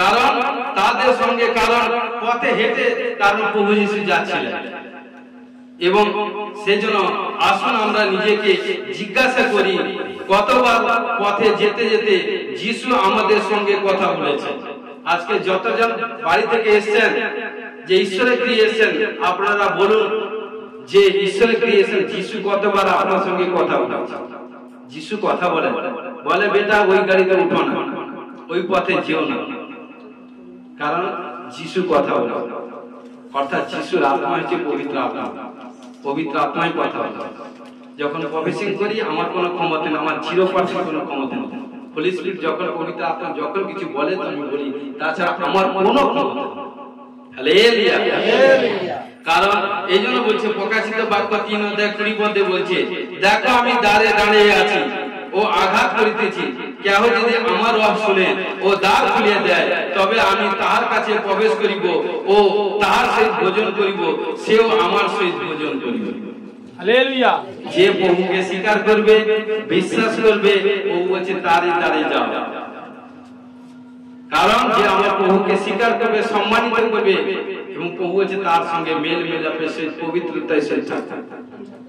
কারণ তাদের সঙ্গে কারণ পথে হেঁটে কারণ প্রভু যিশু যাচ্ছিলেন। এবং সেজন্য আসুন আমরা নিজেকে জিজ্ঞাসা করি কতবার পথে যেতে যেতে যিশু আমাদের সঙ্গে কথা বলেছে। আজকে যতজন বাড়ি থেকে এসেছেন, যে ঈশ্বরের গৃহে এসেছেন, আপনারা বলুন যে ঈশ্বরের গৃহে এসেছেন যিশু কতবার আপনার সঙ্গে কথা বলেছে। যিশু কথা বলে বেটা ওই গাড়িতে উঠো না, ওই পথে যেও না, কারণ যিশু কথা বলে। অর্থাৎ যিশুর আত্মা হচ্ছে পবিত্র আত্মা, পবিত্র আত্মাই কথা বলে। যখন প্রফেসিং করি আমার কোনো ক্ষমতা নেই, আমার 0% কোনো ক্ষমতা নেই। হোলি স্পিরিট যখন পবিত্র আত্মা যখন কিছু বলে তো আমি বলি, তাছাড়া আমার কোনো ক্ষমতা নেই। হালেলুয়া। কারণ এই জন্য বলছে প্রকাশিত বাক্য 3 অধ্যায় 20 পদে বলছে, দেখো আমি দ্বারে দাঁড়িয়ে আছি ও আঘাত করিতেছি, কেহ যদি আমার রব শুনে ও দ্বার খুলিয়া দেয়, তবে আমি তাহার কাছে প্রবেশ করিব ও তাহার সহিত ভোজন করিব, সেও আমার সহিত ভোজন করিব। হালেলুয়া। যে প্রভুকে স্বীকার করবে, বিশ্বাস করবে, প্রভু বলছে তারই দ্বারে যাও। কারণ যে আমার প্রভুকে স্বীকার করবে, সম্মানিত করবে এবং প্রভু হচ্ছে তার সঙ্গে মেল মেলাপের সহিত পবিত্রতার সহিত থাকবে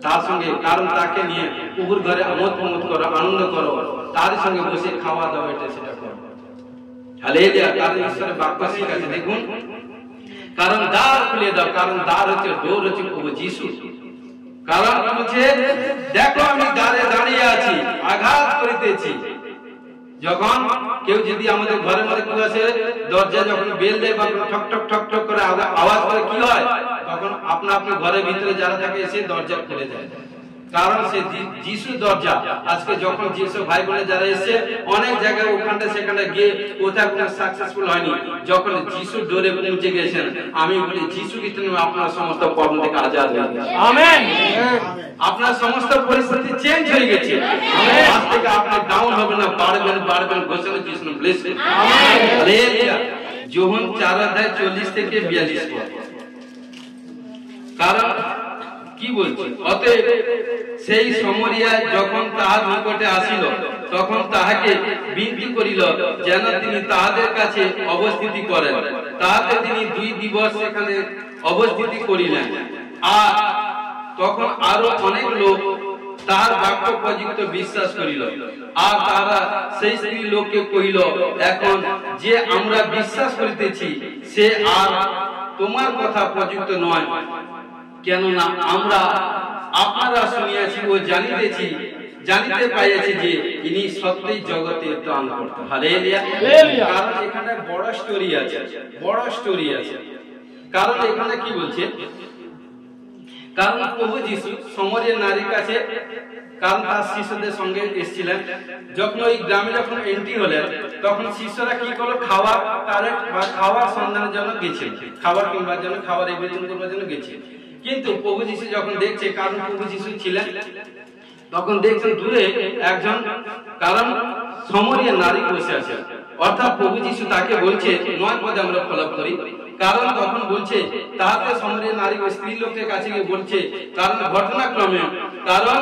তার সঙ্গে, কারণ তাকে নিয়ে প্রভুর ঘরে আমোদ প্রমোদ করো, আনন্দ করো, তার সঙ্গে বসে খাওয়া দাওয়া এটা সেটা করো। হালেলুয়া। কারণ ঈশ্বরের বাক্য শিখাচ্ছে, দেখুন কারণ দ্বার খুলে দাও, কারণ দ্বার হচ্ছে ডোর হচ্ছে প্রভু যিশু। কারণ বলছে দেখো আমি দ্বারে দাঁড়িয়ে আছি, আঘাত করিতেছি। যখন কেউ যদি আমাদের ঘরের মধ্যে কেউ আসে, দরজা যখন বেল দেয় বা ঠক ঠক ঠক ঠক করে আওয়াজ করে, কি হয় তখন আপনা আপনি ঘরের ভিতরে যারা থাকে এসে দরজা খুলে দেয়। কারণ সে যিশু দরজা। আজকে যখন যিশু ভাই বোনে যারা এসেছে অনেক জায়গায় ওখানটা সেখানে গিয়ে কোথাও কোনো সাকসেসফুল হয়নি, যখন যিশু ডোরে পৌঁছে গেছেন, আমি বলি যিশু খ্রিস্টের নামে আপনার সমস্ত প্রবলেম থেকে আজাদ হয়ে গেছে। আমেন। আপনার সমস্ত পরিস্থিতি চেঞ্জ হয়ে গেছে। আজ থেকে আপনি ডাউন হবে না, বাড়বেন ঘোষণা যিশু নামে ব্লেস। হালেলুয়া। যোহন 4 অধ্যায় 40 থেকে 42 পদ। কারণ কি বলছি, অতএব সেই সমরিয়া যখন তাহার নিকটে আসিল, তখন তাহাকে বিনতি করিল যেন তিনি তাহাদের কাছে অবস্থিতি করেন। তাহাতে তিনি 2 দিবস সেখানে অবস্থিতি করিলেন। আর তখন আরো অনেক লোক তাহার বাক্য প্রযুক্ত বিশ্বাস করিল। আর তারা সেই স্ত্রী লোককে কহিল, এখন যে আমরা বিশ্বাস করিতেছি সে আর তোমার কথা প্রযুক্ত নয়, কেননা আমরা আপনারা শুনিয়াছি ও জানিতে পাইয়াছি যে ইনি সত্যই জগতের ত্রাণকর্তা। হালেলুয়া। কারণ এখানে বড় স্টোরি আছে, কারণ এখানে কি বলছে, কারণ প্রভু যিশু সমরের নারীর কাছে, কারণ তার শিষ্যদের সঙ্গে এসেছিলেন, যখন ওই গ্রামে যখন এন্ট্রি হলেন তখন শিষ্যরা কি করলো, খাওয়ার সন্ধানের জন্য গেছে, খাবার কিনবার জন্য, খাবার বিতরণ করবার জন্য গেছে। কিন্তু প্রভু যিশু যখন দেখছে, কারণ প্রভু যিশু ছিলেন, তখন দেখছেন দূরে একজন, কারণ সমরিয়া নারী বসে আছে, অর্থাৎ প্রভু যিশু তাকে বলছে 9 পদে আমরা ফলো করি, কারণ তখন বলছে তাহাতে সমরিয়া নারী ওই স্ত্রী লোকের কাছে গিয়ে বলছে, কারণ ঘটনাক্রমে, কারণ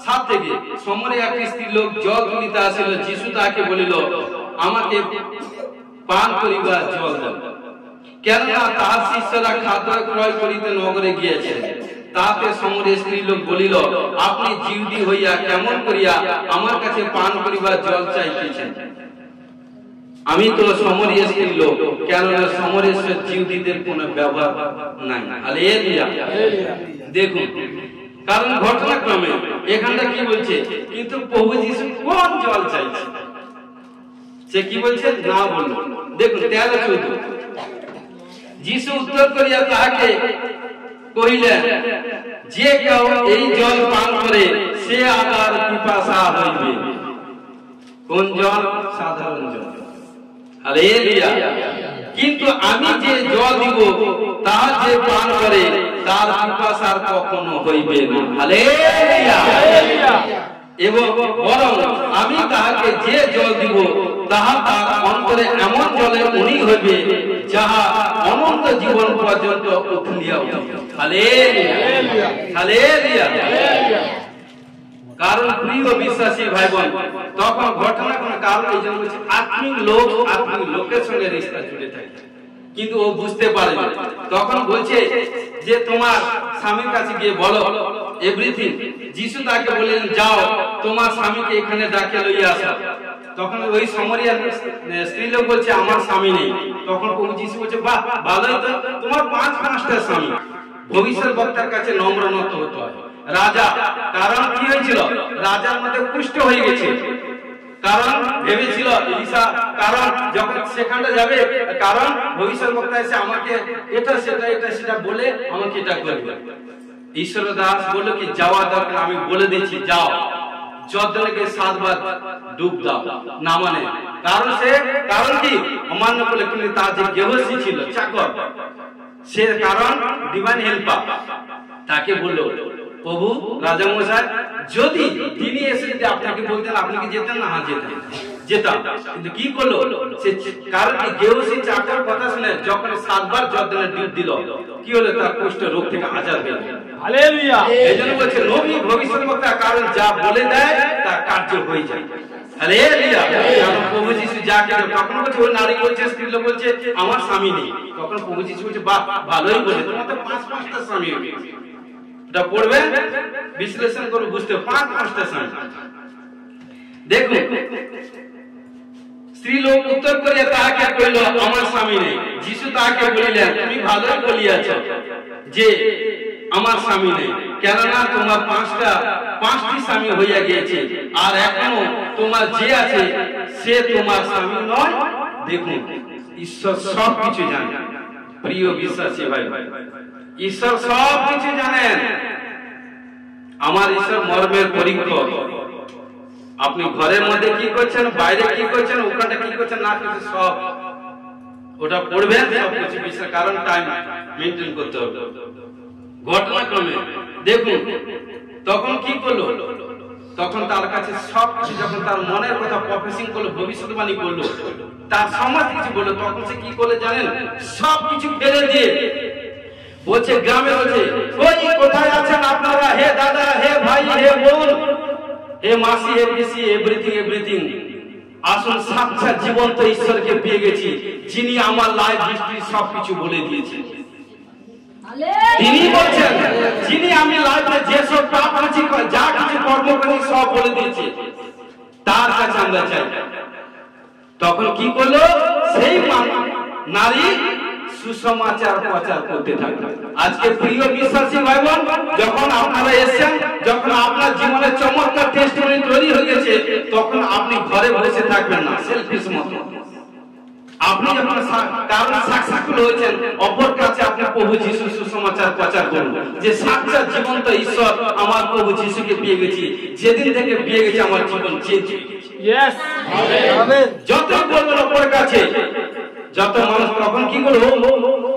7 থেকে সমরিয়া একটি স্ত্রী লোক জল তুলিতে আসিল, যিশু তাকে বলিল আমাকে পান করিবার জল দাও, কেননা তাহার শিষ্যরা খাদ্য ক্রয় করিতে নগরে গিয়েছে। তাতে সমরের স্ত্রী লোক বলিল, আপনি জিউদি হইয়া কেমন করিয়া আমার কাছে পান করিবার জল চাইতেছেন? আমি তো সমরের স্ত্রী লোক, কেননা সমরেশ্বর জিউদিদের কোনো ব্যবহার নাই। হালেলুয়া। দেখুন, কারণ ঘটনাক্রমে এখানটা কি বলছে, কিন্তু প্রভু যিশু কোন জল চাইছে সে কি বলছে না বলল। দেখুন 13-14, যিশু উত্তর করিয়া তাহাকে কহিলেন, যে কেউ এই জল পান করে সে আবার পিপাসা হইবে। কোন জল? সাধারণ জল। হালেলুয়া। কিন্তু আমি যে জল দিব তাহা যে পান করে তার পিপাসা কখনো হইবে না। হালেলুয়া। এবং বরং আমি তাহাকে যে জল দিব তাহা তার অন্তরে এমন জলে উনি হইবে যাহা অনন্ত জীবন পর্যন্ত উথলিয়া উঠিবে। হালেলুয়া। হালেলুয়া। কারণ প্রিয় বিশ্বাসী ভাই বোন, তখন ঘটনা কোন কারণ এই জন্য বলছে, আত্মিক লোকের সঙ্গে রিশতা জুড়ে থাকে, কিন্তু ও বুঝতে পারে না। তখন বলছে যে তোমার স্বামীর কাছে গিয়ে বলো এভরিথিং। যিশু তাকে বললেন, যাও তোমার স্বামীকে এখানে ডাকে লইয়া আসো। তখন ওই সমরিয়া স্ত্রী লোক বলছে, আমার স্বামী নেই। তখন প্রভু যিশু বলছে, বাহ, ভালোই তো, তোমার 5-5টা স্বামী। ভবিষ্যৎ বক্তার কাছে নম্র নত হতে হয়। রাজা, কারণ কি হয়েছিল, রাজার মধ্যে পুষ্ট হয়ে গেছে, কারণ ভেবেছিল এলিসা, কারণ যখন সেখানটা যাবে, কারণ ভবিষ্যৎ বক্তা এসে আমাকে এটা সেটা বলে আমাকে এটা করবে। ঈশ্বর দাস বলল কি, যাওয়া দরকার, আমি বলে দিচ্ছি, যাও জর্দানে 7 বার ডুব দাও। না মানে, কারণ কি অমান্য করলে, কিন্তু তার যে গেহসী ছিল চাকর, সে কারণ ডিভাইন হেল্পার, তাকে বলল, প্রভু রাজা মশাই, যদি তিনি এসে যদি আপনাকে বলতেন, আপনি কি যেতেন না? হ্যাঁ, যেতাম। কিন্তু কি করলো সে, কারণ কি গেহসী চাকর কথা শুনে যখন 7 বার জর্দানে ডুব দিল, কি হলো, তার কুষ্ঠ রোগ থেকে আজাদ হয়ে গেল। হালেলুয়া। এইজন্য বলছে নবী ভবিষ্যদ্বক্তা, কারণ যা বলে দেয় তা কার্য হয়ে যায়। হালেলুয়া। কারণ প্রভু যিশু যাকে, তখন বলছে ওই নারী বলছে, স্ত্রী লোক বলছে আমার স্বামী নেই। তখন প্রভু যিশু বলছে, বাহ, ভালোই বলে, তোমার তো 5-5টা স্বামী হবে। এটা পড়বে, বিশ্লেষণ করে বুঝতে, 5-5টা স্বামী। দেখুন, স্ত্রী লোক উত্তর করিয়া তাহাকে কহিল, আমার স্বামী নেই। যিশু তাহাকে বলিলেন, তুমি ভালোই বলিয়াছ যে আমার স্বামী নেই, কেননা তোমার 5টি স্বামী হইয়া গিয়েছে, আর এখনো তোমার যে আছে সে তোমার স্বামী নয়। দেখুন, ঈশ্বর সব কিছু জানেন। প্রিয় বিশ্বাসী ভাই, ঈশ্বর সব কিছু জানেন। আমার ঈশ্বর মর্মের পরীক্ষক। আপনি ঘরের মধ্যে কি করছেন, বাইরে কি করছেন, ওখানটা কি করছেন না করছেন, সব ওটা পড়বেন, সবকিছু বিষয়, কারণ টাইম মেনটেন করতে হবে। ঘটনাক্রমে দেখুন, তখন কি করলো, তখন তার কাছে সবকিছু, যখন তার মনের কথা প্রফেসিং করলো, ভবিষ্যৎবাণী করলো, তার সমাজ কিছু বললো, তখন সে কি করলে জানেন, সবকিছু ফেলে দিয়ে বলছে, গ্রামে বলছে, ওই কোথায় আছেন আপনারা, হে দাদা, হে ভাই, হে বোন, হে মাসি, হে পিসি, এভরিথিং, আসুন সাক্ষাৎ জীবন্ত ঈশ্বরকে পেয়ে গেছি, যিনি আমার লাইফ হিস্ট্রি সবকিছু বলে দিয়েছেন। তিনি বলছেন, যিনি আমি লাইফে যেসব পাপ করেছি, যা কিছু কর্ম করেছি সব বলে দিয়েছে, তার কাছে আমরা চাই। তখন কি করলো, সেই নারী সুসমাচার প্রচার করতে থাকবে। আজকে প্রিয় বিশ্বাসী ভাই বোন, যখন আপনারা এসেছেন, যখন আপনার জীবনে চমৎকার টেস্টিমনি তৈরি হয়ে গেছে, তখন আপনি ঘরে বসে থাকবেন না সেলফিশ মতো। আপনি যখন কারণ সাকসেসফুল হয়েছেন, অপর কাছে আপনি প্রভু যিশু সুসমাচার প্রচার করুন যে সাক্ষাৎ জীবন্ত ঈশ্বর আমার প্রভু যিশুকে পেয়ে গেছি, যেদিন থেকে পেয়ে গেছে আমার জীবন চেঞ্জ হয়ে গেছে। Yes. Amen. যত বলবেন অপর কাছে, যত মানুষ তখন কি করবো,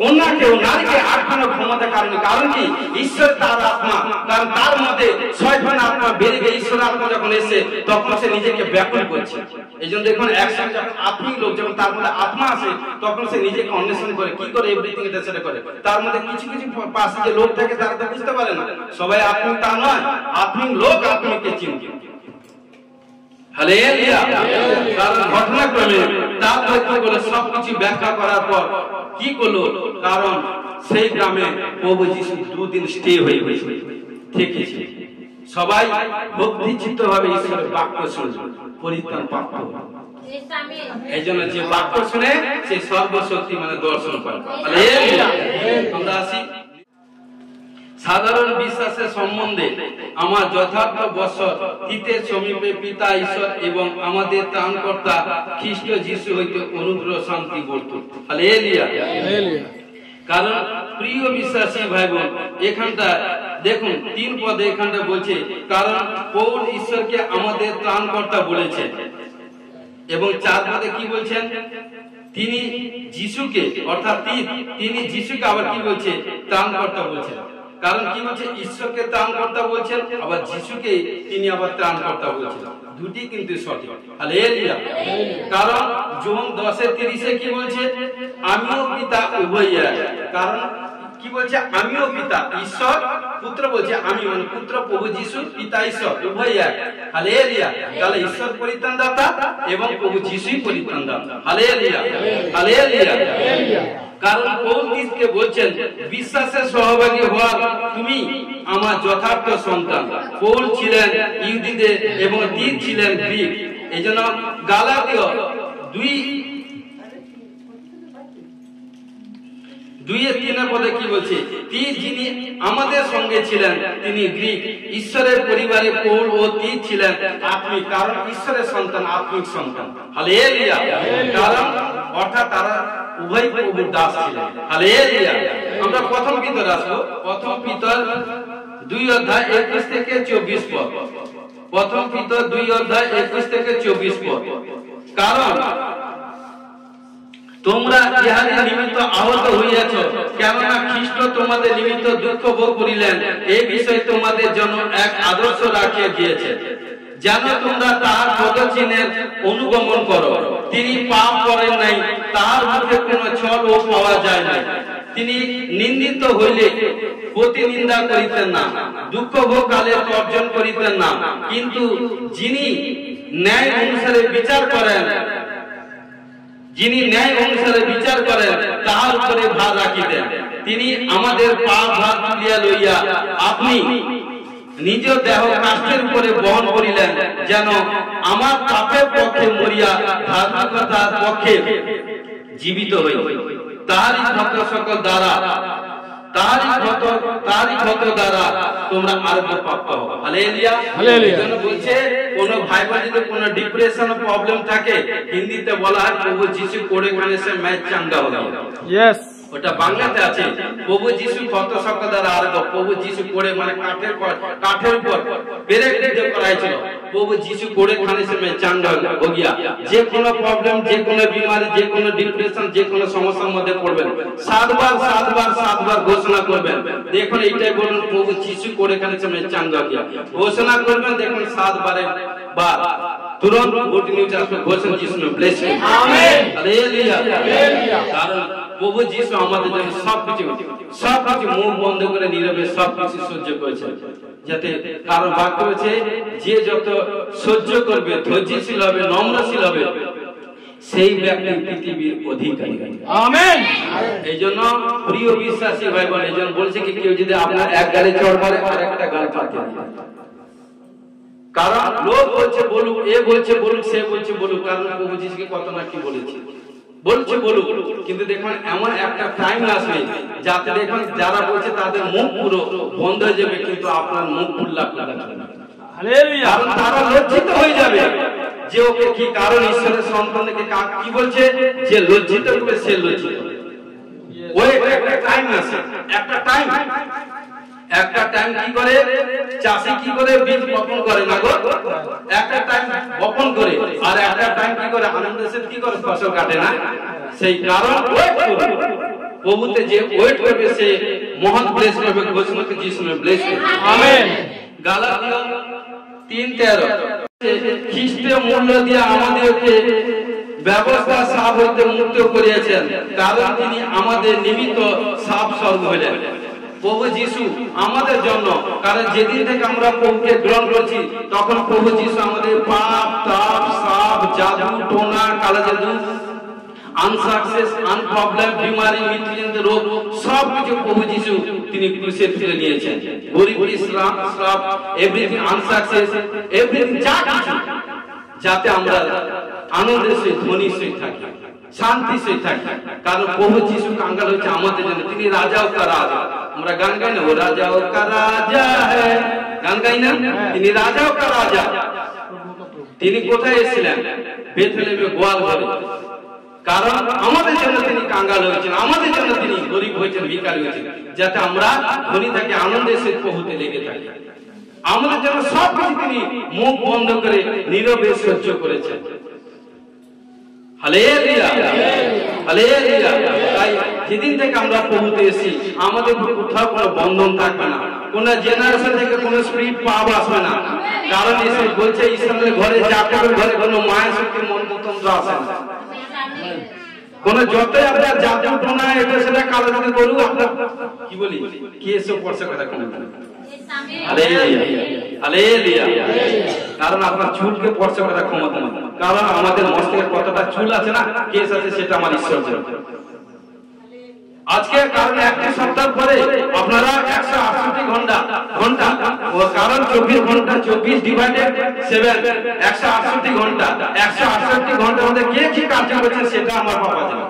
কন্যাকে নারীকে আটকানোর ক্ষমতা কারণে, কারণ কি ঈশ্বর তার আত্মা, কারণ তার মধ্যে শয়তান আত্মা বেরিয়ে গিয়ে ঈশ্বর আত্মা যখন এসে তখন সে নিজেকে ব্যাকুল করছে। এই জন্য দেখুন একসাথে যখন আত্মিক লোক যখন তার মধ্যে আত্মা আসে তখন সে নিজেকে অন্বেষণ করে, কি করে এভরিথিং এটা সেটা করে। তার মধ্যে কিছু কিছু পাশে যে লোক থাকে তারা তো বুঝতে পারে না, সবাই আত্মিক তা নয়, আত্মিক লোক আত্মিককে চিনবে। হালেলুয়া। কারণ ঘটনাক্রমে তারপরে কি করলো, সবকিছু ব্যাখ্যা করার পর কি করলো, কারণ সেই গ্রামে প্রভু যিশু 2 দিন স্টে হয়ে থেকেছে। সবাই ভক্তি চিত্ত ভাবে ঈশ্বরের বাক্য শুনল, পরিত্রাণ প্রাপ্ত হল। এই জন্য যে বাক্য শুনে সে সর্বশক্তি মানে দর্শন করে। হালেলুয়া। আমরা আসি সাধারণ বিশ্বাসের সম্বন্ধে আমার যথার্থ বৎসর হিতের সমীপে পিতা ঈশ্বর এবং আমাদের ত্রাণকর্তা খ্রিস্ট যিশু হইতে অনুগ্রহ শান্তি বর্তুক। হালেলুয়া। কারণ প্রিয় বিশ্বাসী ভাই বোন, এখানটা দেখুন 3 পদে এখানটা বলছে, কারণ পৌল ঈশ্বরকে আমাদের ত্রাণকর্তা বলেছে, এবং 4 পদে কি বলছেন, তিনি যিশুকে, অর্থাৎ তিনি যিশুকে আবার কি বলছে, ত্রাণকর্তা বলছেন। কারণ কি বলছে, ঈশ্বরকে ত্রাণকর্তা বলছেন, আবার যিশুকে তিনি আবার ত্রাণকর্তা বলছেন, দুটি কিন্তু সঠিক। হালেলুয়া। কারণ যোহন 10:30 কি বলছে, আমিও পিতা উভয় এক। কারণ কি বলছে, আমিও পিতা, ঈশ্বর পুত্র বলছে, আমি মানে পুত্র প্রভু যিশু, পিতা ঈশ্বর উভয় এক। হালেলুয়া। তাহলে ঈশ্বর পরিত্রাণদাতা এবং প্রভু যিশুই পরিত্রাণদাতা। হালেলুয়া। হালেলুয়া। কারণ পৌল তীতকে বলছেন, বিশ্বাসে সহভাগী হওয়ার তুমি আমার যথার্থ সন্তান। পৌল ছিলেন ইহুদিদের এবং তীত ছিলেন গ্রিক। এই জন্য গালাতীয় 2:3 পদে কি বলছে, তীত যিনি আমাদের সঙ্গে ছিলেন তিনি গ্রিক। ঈশ্বরের পরিবারে পৌল ও তীত ছিলেন আত্মিক, কারণ ঈশ্বরের সন্তান, আত্মিক সন্তান। হালেলুয়া। কারণ অর্থাৎ তারা উভয় প্রভুর দাস ছিলেন। হালেলুয়া। আমরা প্রথম পিতর আসবো, প্রথম পিতর 2:21-24 পদ। প্রথম পিতর 2:21-24 পদ। কারণ তোমরা ইহার নিমিত্ত আহত হইয়াছ, কেননা খ্রিস্ট তোমাদের নিমিত্ত দুঃখ ভোগ করিলেন, এই বিষয়ে তোমাদের জন্য এক আদর্শ রাখিয়া দিয়েছে, যেন তোমরা তাহার পদচিহ্নের অনুগমন করো। তিনি পাপ করেন নাই, তাহার মুখে কোনো ছলও পাওয়া যায় না। তিনি নিন্দিত হইলে প্রতিনিন্দা করিতেন না, দুঃখ ভোগ কালে তর্জন করিতেন না, কিন্তু যিনি ন্যায় অনুসারে বিচার করেন, তাহার উপরে ভার রাখিতেন। তিনি আমাদের পাপ ভার তুলিয়া লইয়া আপনি নিজ দেহ কাষ্ঠের উপরে বহন করিলেন, যেন আমার পাপের পক্ষে মরিয়া ধার্মিকতার পক্ষে জীবিত হই। তাহারই ক্ষত সকল দ্বারা তোমরা আরোগ্য প্রাপ্ত হও। হালেলুয়া। হালেলুয়া। বলছে কোন ভাই বোন যদি কোন ডিপ্রেশন প্রবলেম থাকে, হিন্দিতে বলা হয় প্রভু যিশু কোড়ে খানে সে मैं চাঙ্গা हो गया। यस। ওটা বাংলাতে আছে, প্রভু যিশু ক্ষত সকল দ্বারা আরোগ্য। প্রভু যিশু কোড়ে মানে কাঠের উপর পেরেক দিয়ে করা হয়েছিল, প্রভু যিশু কোড়ে খানে সে मैं চাঙ্গা हो गया। যে কোনো প্রবলেম, যে কোনো বিমারি, যে কোনো ডিপ্রেশন, যে কোনো সমস্যার মধ্যে পড়বেন, 7 বার ঘোষণা করবেন। দেখুন এইটাই বলুন, প্রভু যিশু কোড়ে খানে সে मैं চাঙ্গা हो गया। ঘোষণা করবেন, দেখুন 7 বারে বা তুরন্ত গুড নিউজ আসবে, ঘোষণা যিশু নে ব্লেস ইউ। আমেন। হালেলুয়া। কারণ প্রভু যিশু আমাদের জন্য সবকিছু মুখ বন্ধ করে নীরবে সবকিছু সহ্য করেছেন, যাতে কারণ বাক্য হচ্ছে যে যত সহ্য করবে, ধৈর্যশীল হবে, নম্রশীল হবে, সেই ব্যক্তি পৃথিবীর অধিকারী। আমেন। এই জন্য প্রিয় বিশ্বাসী ভাই বোন, এই জন্য বলছে কি কেউ যদি আপনার এক গালে চড় মারে আর একটা গাল পাতে দিবে, কারণ লোক বলছে বলুক, এ বলছে বলুক, সে বলছে বলুক, কারণ প্রভু যিশুকে কত না কি বলেছে। বলছে বলুক, কিন্তু দেখুন এমন একটা টাইম আসবে যাতে দেখুন যারা বলছে তাদের মুখ পুরো বন্ধ হয়ে যাবে, কিন্তু আপনার মুখ খুললা হালেলুয়া, কারণ তারা লজ্জিত হয়ে যাবে যে ওকে কি কারণ ঈশ্বরের সন্তানকে কি বলছে, যে লজ্জিত করবে সে লজ্জিত। ওই একটা টাইম আছে, একটা টাইম কি করে চাষি কি করে বীজ বপন করে না গো, একটা টাইম বপন করে, আর একটা টাইম কি করে আনন্দের সাথে কি করে ফসল কাটে না। সেই কারণ প্রভুতে যে ওয়েট করবে সে মহান ব্লেস করবে, ঘোষণাকে যিশু নামে ব্লেস করবে। আমেন। গালাতিয়া 3:13 খ্রিস্টের মূল্য দিয়ে আমাদেরকে ব্যবস্থা সাপ হইতে মুক্ত করিয়াছেন, কারণ তিনি আমাদের নিমিত্ত সাপ স্বর্গ হইলেন। প্রভু যিশু আমাদের জন্য, কারণ যেদিন থেকে আমরা প্রভুকে গ্রহণ করছি তখন প্রভু যিশু আমাদের পাপ তাপ সাপ জাদু টোনা কালা জাদু আনসাকসেস আনপ্রবলেম বিমারি মৃত্যুজনিত রোগ সব কিছু প্রভু যিশু তিনি ক্রুশে তুলে নিয়েছেন। গরিবি শ্রাপ শ্রাপ এভরিথিং আনসাকসেস এভরিথিং যা কিছু, যাতে আমরা আনন্দের সহিত ধনী সহিত থাকি, শান্তি সহিত থাকি, কারণ প্রভু যিশু কাঙ্গাল হচ্ছে আমাদের জন্য। তিনি রাজাও কা রাজা, আমরা গান গাই না, ও রাজাও কা রাজা হ্যায়, গান গাই না, তিনি রাজাও কা রাজা। তিনি কোথায় এসেছিলেন? বেথলেহেমে গোয়াল ঘরে, কারণ আমাদের জন্য তিনি কাঙ্গাল হয়েছেন, আমাদের জন্য তিনি গরিব হয়েছেন, ভিখারি হয়েছেন, যাতে আমরা ধনী থাকি, আনন্দের সহিত প্রভুতে লেগে থাকি। আমাদের জন্য সব কিছু তিনি মুখ বন্ধ করে নীরবে সহ্য করেছেন। Hallelujah, hallelujah. তাই যেদিন থেকে আমরা প্রভুতে এসেছি আমাদের কোথাও কোনো বন্ধন থাকবে না, কোন জেনারেশন থেকে কোনো স্পিরিট পাওয়া আসবে না, কারণ এসে বলছে ইসরায়েলের ঘরে যাকবের ঘরে কোনো মায়ের শক্তি মন্ত্রতন্ত্র আসে না। কোন যতই আপনার জাদু টোনা এটা সেটা কালো জাদু করুক, আপনার কি বলি কি এসব পড়ছে কথা কোন, কারণ আপনার চুলকে স্পর্শ করার ক্ষমতা নেই, কারণ আমাদের মস্তকের কতটা চুল আছে না, কেস আছে, সেটা আমার ঈশ্বর জানে। আজকে কারণ একটা সপ্তাহ পরে আপনারা 168 ঘন্টা ও কারণ 24 ঘন্টা 24 ডিভাইডেড 7 168 ঘন্টা 168 ঘন্টার মধ্যে কে কি কাজ করেছে সেটা আমার বাবা জানে।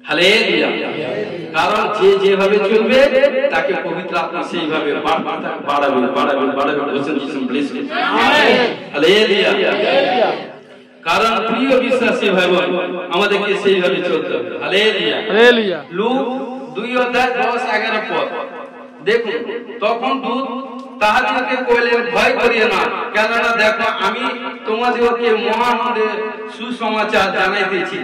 হালেলুয়া। কারণ যে যেভাবে চলবে তাকে পবিত্র আত্মা সেইভাবে বাড়াবে। হালেলুয়া। কারণ প্রিয় বিশ্বাসী ভাই বোন আমাদেরকে সেইভাবে চলতে হবে। হালেলুয়া। লূক 2:10-11 পদ দেখুন, তখন দূত তাহাদিগকে কইলেন, ভয় করিও না, কেননা দেখো আমি তোমাদিগকে মহানন্দে সুসমাচার জানাইতেছি,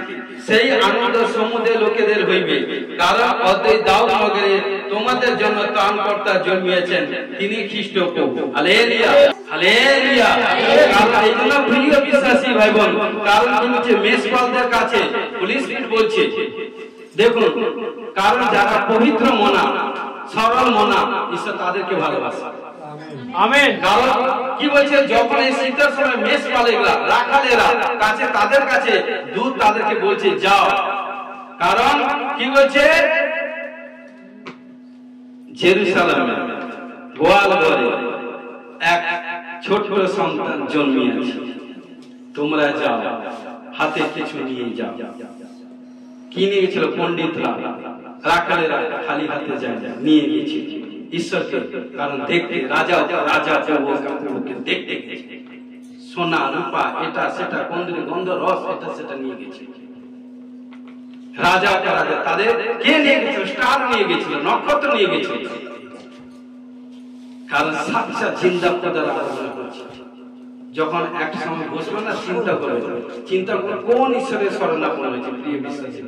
সেই আনন্দ সমুদয় লোকেদের হইবে, কারণ অদ্বৈ দাউদ নগরে তোমাদের জন্য ত্রাণকর্তা জন্মিয়েছেন, তিনি খ্রিস্ট প্রভু। Hallelujah, hallelujah. কারণ এই জন্য প্রিয় বিশ্বাসী ভাই বোন, কারণ হচ্ছে মেষপালদের কাছে পুলিশ বলছে দেখুন, কারণ যারা পবিত্র মনা সরল মনা ঈশ্বর তাদেরকে ভালোবাসে। আমেন। কারণ কি বলছে, যখন এই শীতের সময় মেষপালেরা রাখালেরা কাছে তাদের কাছে দূত তাদেরকে বলছে যাও, কারণ কি বলছে, জেরুসালেমে গোয়াল ঘরে এক ছোট সন্তান জন্মিয়েছে, তোমরা যাও হাতে কিছু নিয়ে যাও। কি নিয়ে গেছিল? পণ্ডিতরা রাখালেরা খালি হাতে যায় নিয়ে গেছে ঈশ্বরকে, কারণ দেখতে রাজা প্রভুকে দেখতে গেছে, সোনা রূপা এটা সেটা গন্ধ রস এটা সেটা নিয়ে গেছে। রাজা তাদের কে নিয়ে গেছিল? স্টার নিয়ে গেছিল, নক্ষত্র নিয়ে গেছিল, কারণ সাক্ষাৎ জিন্দা খোদার আরাধনা করছে। যখন এক সময় বসবে না চিন্তা করবে কোন ঈশ্বরের শরণাপন্ন হয়েছে প্রিয় বিশ্বাসী।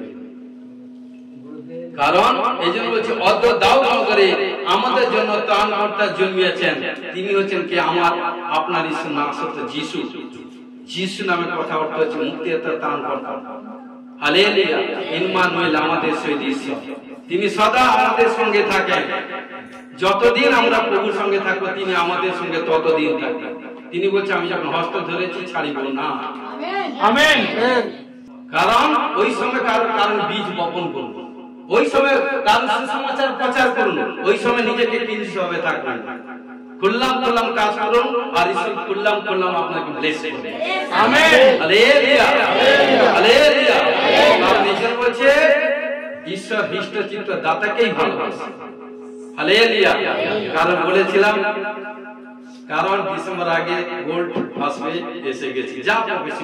কারণ এই জন্য বলছে অদ্বৈ দাউদ নগরে আমাদের জন্য ত্রাণকর্তা জন্মিয়েছেন, তিনি হচ্ছেন কে? আমার আপনার ঈশ্বর নাম সত্য যিশু। যিশু নামে কথা অর্থ হচ্ছে মুক্তিদাতা, ত্রাণকর্তা। হালেলুয়া। ইম্মানুয়েল, আমাদের সহিত ঈশ্বর, তিনি সদা আমাদের সঙ্গে থাকেন। যতদিন আমরা প্রভুর সঙ্গে থাকবো তিনি আমাদের সঙ্গে ততদিন থাকবেন। তিনি বলছে আমি যখন হস্ত ধরেছি ছাড়িব না। আমেন। কারণ ওই সময় কারণ বীজ বপন করব, ওই সময় কারণ সুসমাচার প্রচার করুন, ওই সময় নিজেকে কিনতে হবে থাকবেন। খুললাম খুললাম কাজ করুন আর ঈশ্বর খুললাম খুললাম আপনাকে ব্লেস করবে। Amen, hallelujah, hallelujah. কারণ ঈশ্বর বলছে ঈশ্বর হৃষ্টচিত্ত দাতাকেই ভালোবাসে। হালেলুয়া। কারণ বলেছিলাম, কারণ ডিসেম্বর আগে গোল্ড আসবে, এসে গেছে, যা বেশি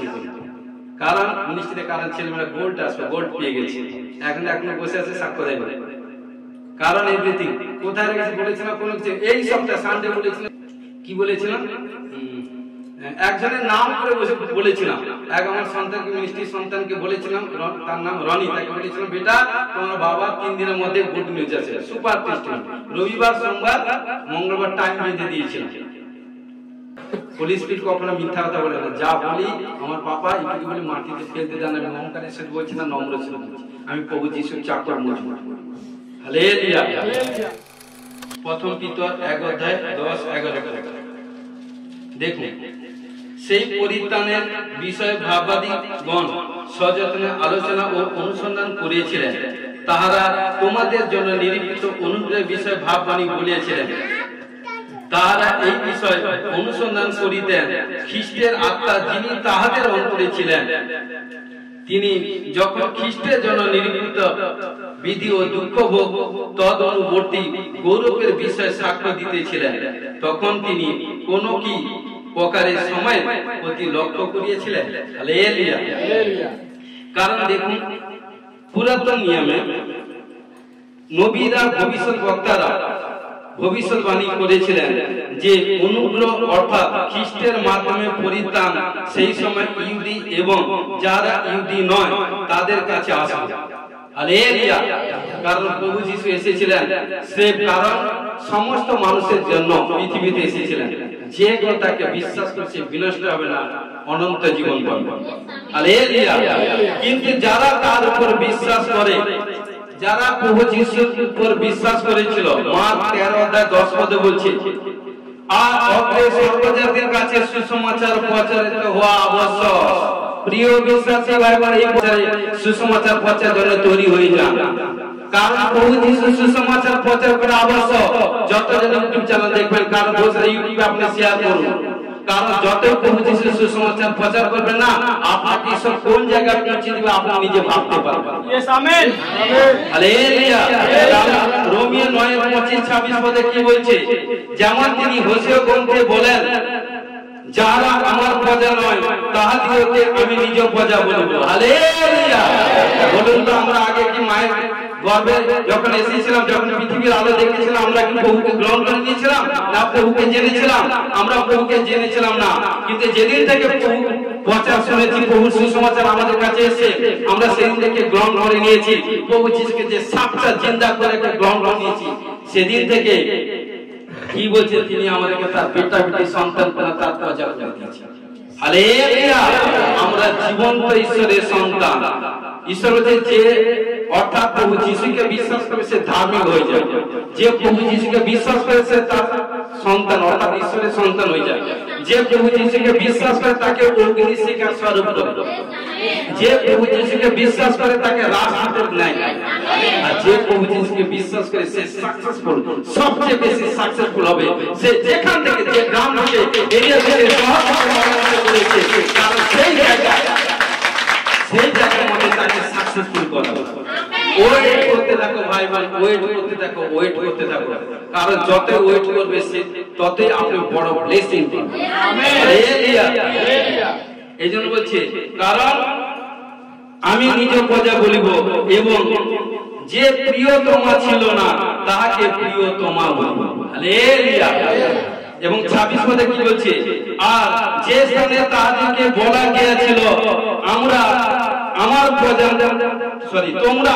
কারণ মিনিস্ট্রিতে কারণ ছেলেমেয়েরা গোল্ড আসবে, গোল্ড পেয়ে গেছে, এখন বসে আছে সাক্ষ্য দেয়। কারণ এভরিথিং কোথায় রেখেছে বলেছিলাম, কোন এই সপ্তাহে সানডে বলেছিলাম, কি বলেছিলাম, একজনের নাম করে বলেছিলাম। এক আমার সন্তানকে, মিষ্টির সন্তানকে বলেছিলাম, তার নাম রনি, তাকে বলেছিলাম বেটা তোমার বাবা 3 দিনের মধ্যে গুড নিউজ আছে, সুপার টেস্টিং। রবিবার, সোমবার, মঙ্গলবার টাইম বেঁধে দিয়েছিলাম। পুলিশ স্পিড কখনো মিথ্যা কথা বলে না, যা বলি আমার পাপা এটাকে বলে মাটিতে ফেলতে দেন। আমি অহংকারের সাথে বলছি না, নম্র সাথে বলছি, আমি প্রভু যিশুর চাকর মজবুত। হালেলুয়া। প্রথম পিতর 1:10-11 দেখুন, সেই পরিত্রাণের বিষয়ে ভাববাদীগণ সযত্নে আলোচনা ও অনুসন্ধান করিয়েছিলেন। তাহারা তোমাদের জন্য নিরীক্ষিত অনুগ্রহের বিষয়ে ভাববাণী বলিয়েছিলেন। তাহারা এই বিষয় অনুসন্ধান করিতেন খ্রিস্টের আত্মা যিনি তাহাদের অন্তরে ছিলেন। তিনি যখন খ্রিস্টের জন্য নিরীক্ষিত বিধি ও দুঃখ ভোগ তদ অনুবর্তী গৌরবের বিষয়ে সাক্ষ্য দিতেছিলেন, তখন তিনি কোন কি প্রকারের সময় প্রতি লক্ষ্য করিয়েছিলেন। হালেলুয়া। কারণ দেখুন, পুরাতন নিয়মে নবীরা, ভবিষ্যৎ বক্তারা ভবিষ্যৎবাণী করেছিলেন যে অনুগ্রহ অর্থাৎ খ্রিস্টের মাধ্যমে পরিত্রাণ সেই সময় ইহুদি এবং যারা ইহুদি নয় তাদের কাছে আসবে। হালেলুয়া। কারণ প্রভু যীশু এসেছিলেন স্রেফ কারণ সমস্ত মানুষের জন্য পৃথিবীতে এসেছিলেন, যে কেউ তাকে বিশ্বাস করছে বিনষ্ট হবে না, অনন্ত জীবন পাবে। হালেলুয়া। কিন্তু যারা তার উপর বিশ্বাস করে, যারা প্রভু যিশুর উপর বিশ্বাস করেছিল, মার্ক 13:10 বলছে, আর অগ্রে সর্বজাতির কাছে সুসমাচার প্রচারিত হওয়া আবশ্যক। প্রিয় বিশ্বাসী ভাই বোন, এই সুসমাচার প্রচার জন্য তৈরি হয়ে যান। কারণ প্রভু যিশু সুসমাচার প্রচার করা আবশ্যক। যতজন ইউটিউব চ্যানেল দেখবেন, কারণ বসে ইউটিউবে আপনি শেয়ার করুন। কারণ যত প্রভু যিশু সুসমাচার প্রচার করবেন না, আপনাকে ঈশ্বর কোন জায়গায় পৌঁছে দিবে আপনি নিজে ভাবতে পারবেন। Yes, amen, hallelujah. রোমিও 9:25-26 পদে কি বলছে? যেমন তিনি হোসেয়া গ্রন্থে বলেন, যারা আমার প্রজা নয় তাহাদিগকে আমি নিজ প্রজা বলিব। হালেলুয়া। বলুন তো, আমরা আগে কি মায়ের গর্ভে যখন এসেছিলাম, যখন পৃথিবীর আলো দেখেছিলাম, আমরা কি প্রভুকে গ্রহণ করে নিয়েছিলাম না প্রভুকে জেনেছিলাম? আমরা প্রভুকে জেনেছিলাম না, কিন্তু যেদিন থেকে প্রভু প্রচার শুনেছি, প্রভুর সুসমাচার আমাদের কাছে এসে আমরা সেদিন থেকে গ্রহণ করে নিয়েছি। প্রভু যিশুকে যে সাক্ষাৎ জিন্দা করে গ্রহণ করে নিয়েছি, সেদিন থেকে কি বলছে, তিনি আমাদেরকে তার বেটা বেটি সন্তান করে তার প্রজা করে দিয়েছেন। হালেলুয়া। আমরা জীবন্ত ঈশ্বরের সন্তান। ঈশ্বর বলছে যে অর্থাৎ প্রভু যিশুকে বিশ্বাস করে সে ধার্মিক হয়ে যায়। যে প্রভু যিশুকে বিশ্বাস করে সে তার সন্তান অর্থাৎ ঈশ্বরের সন্তান হয়ে যায়। যে প্রভু যিশুকে বিশ্বাস করে তাকে অগ্নি শিখার স্বরূপ করে। যে প্রভু যিশুকে বিশ্বাস করে তাকে রাজপুত্র নেয়। আর যে প্রভু যিশুকে বিশ্বাস করে সে সাকসেসফুল, সবচেয়ে বেশি সাকসেসফুল হবে। সে যেখান থেকে, যে গ্রাম থেকে, এরিয়া থেকে শহর থেকে করেছে, কারণ সেই জায়গায় মধ্যে তাকে সাকসেসফুল করা। ওয়েট করতে থাকো ভাই ভাই, ওয়েট করতে থাকো, ওয়েট করতে থাকো। কারণ যত ওয়েট করবে সে ততই আপনি বড় ব্লেসিং পাবেন। হালেলুয়া। এই জন্য বলছে, কারণ আমি নিজ প্রজা বলিব এবং যে প্রিয়তমা ছিল না তাহাকে প্রিয়তমা বলিব। হালেলুয়া। এবং 26 পদে কি বলছে? আর যে স্থানে তাহাদেরকে বলা গিয়েছিল তোমরা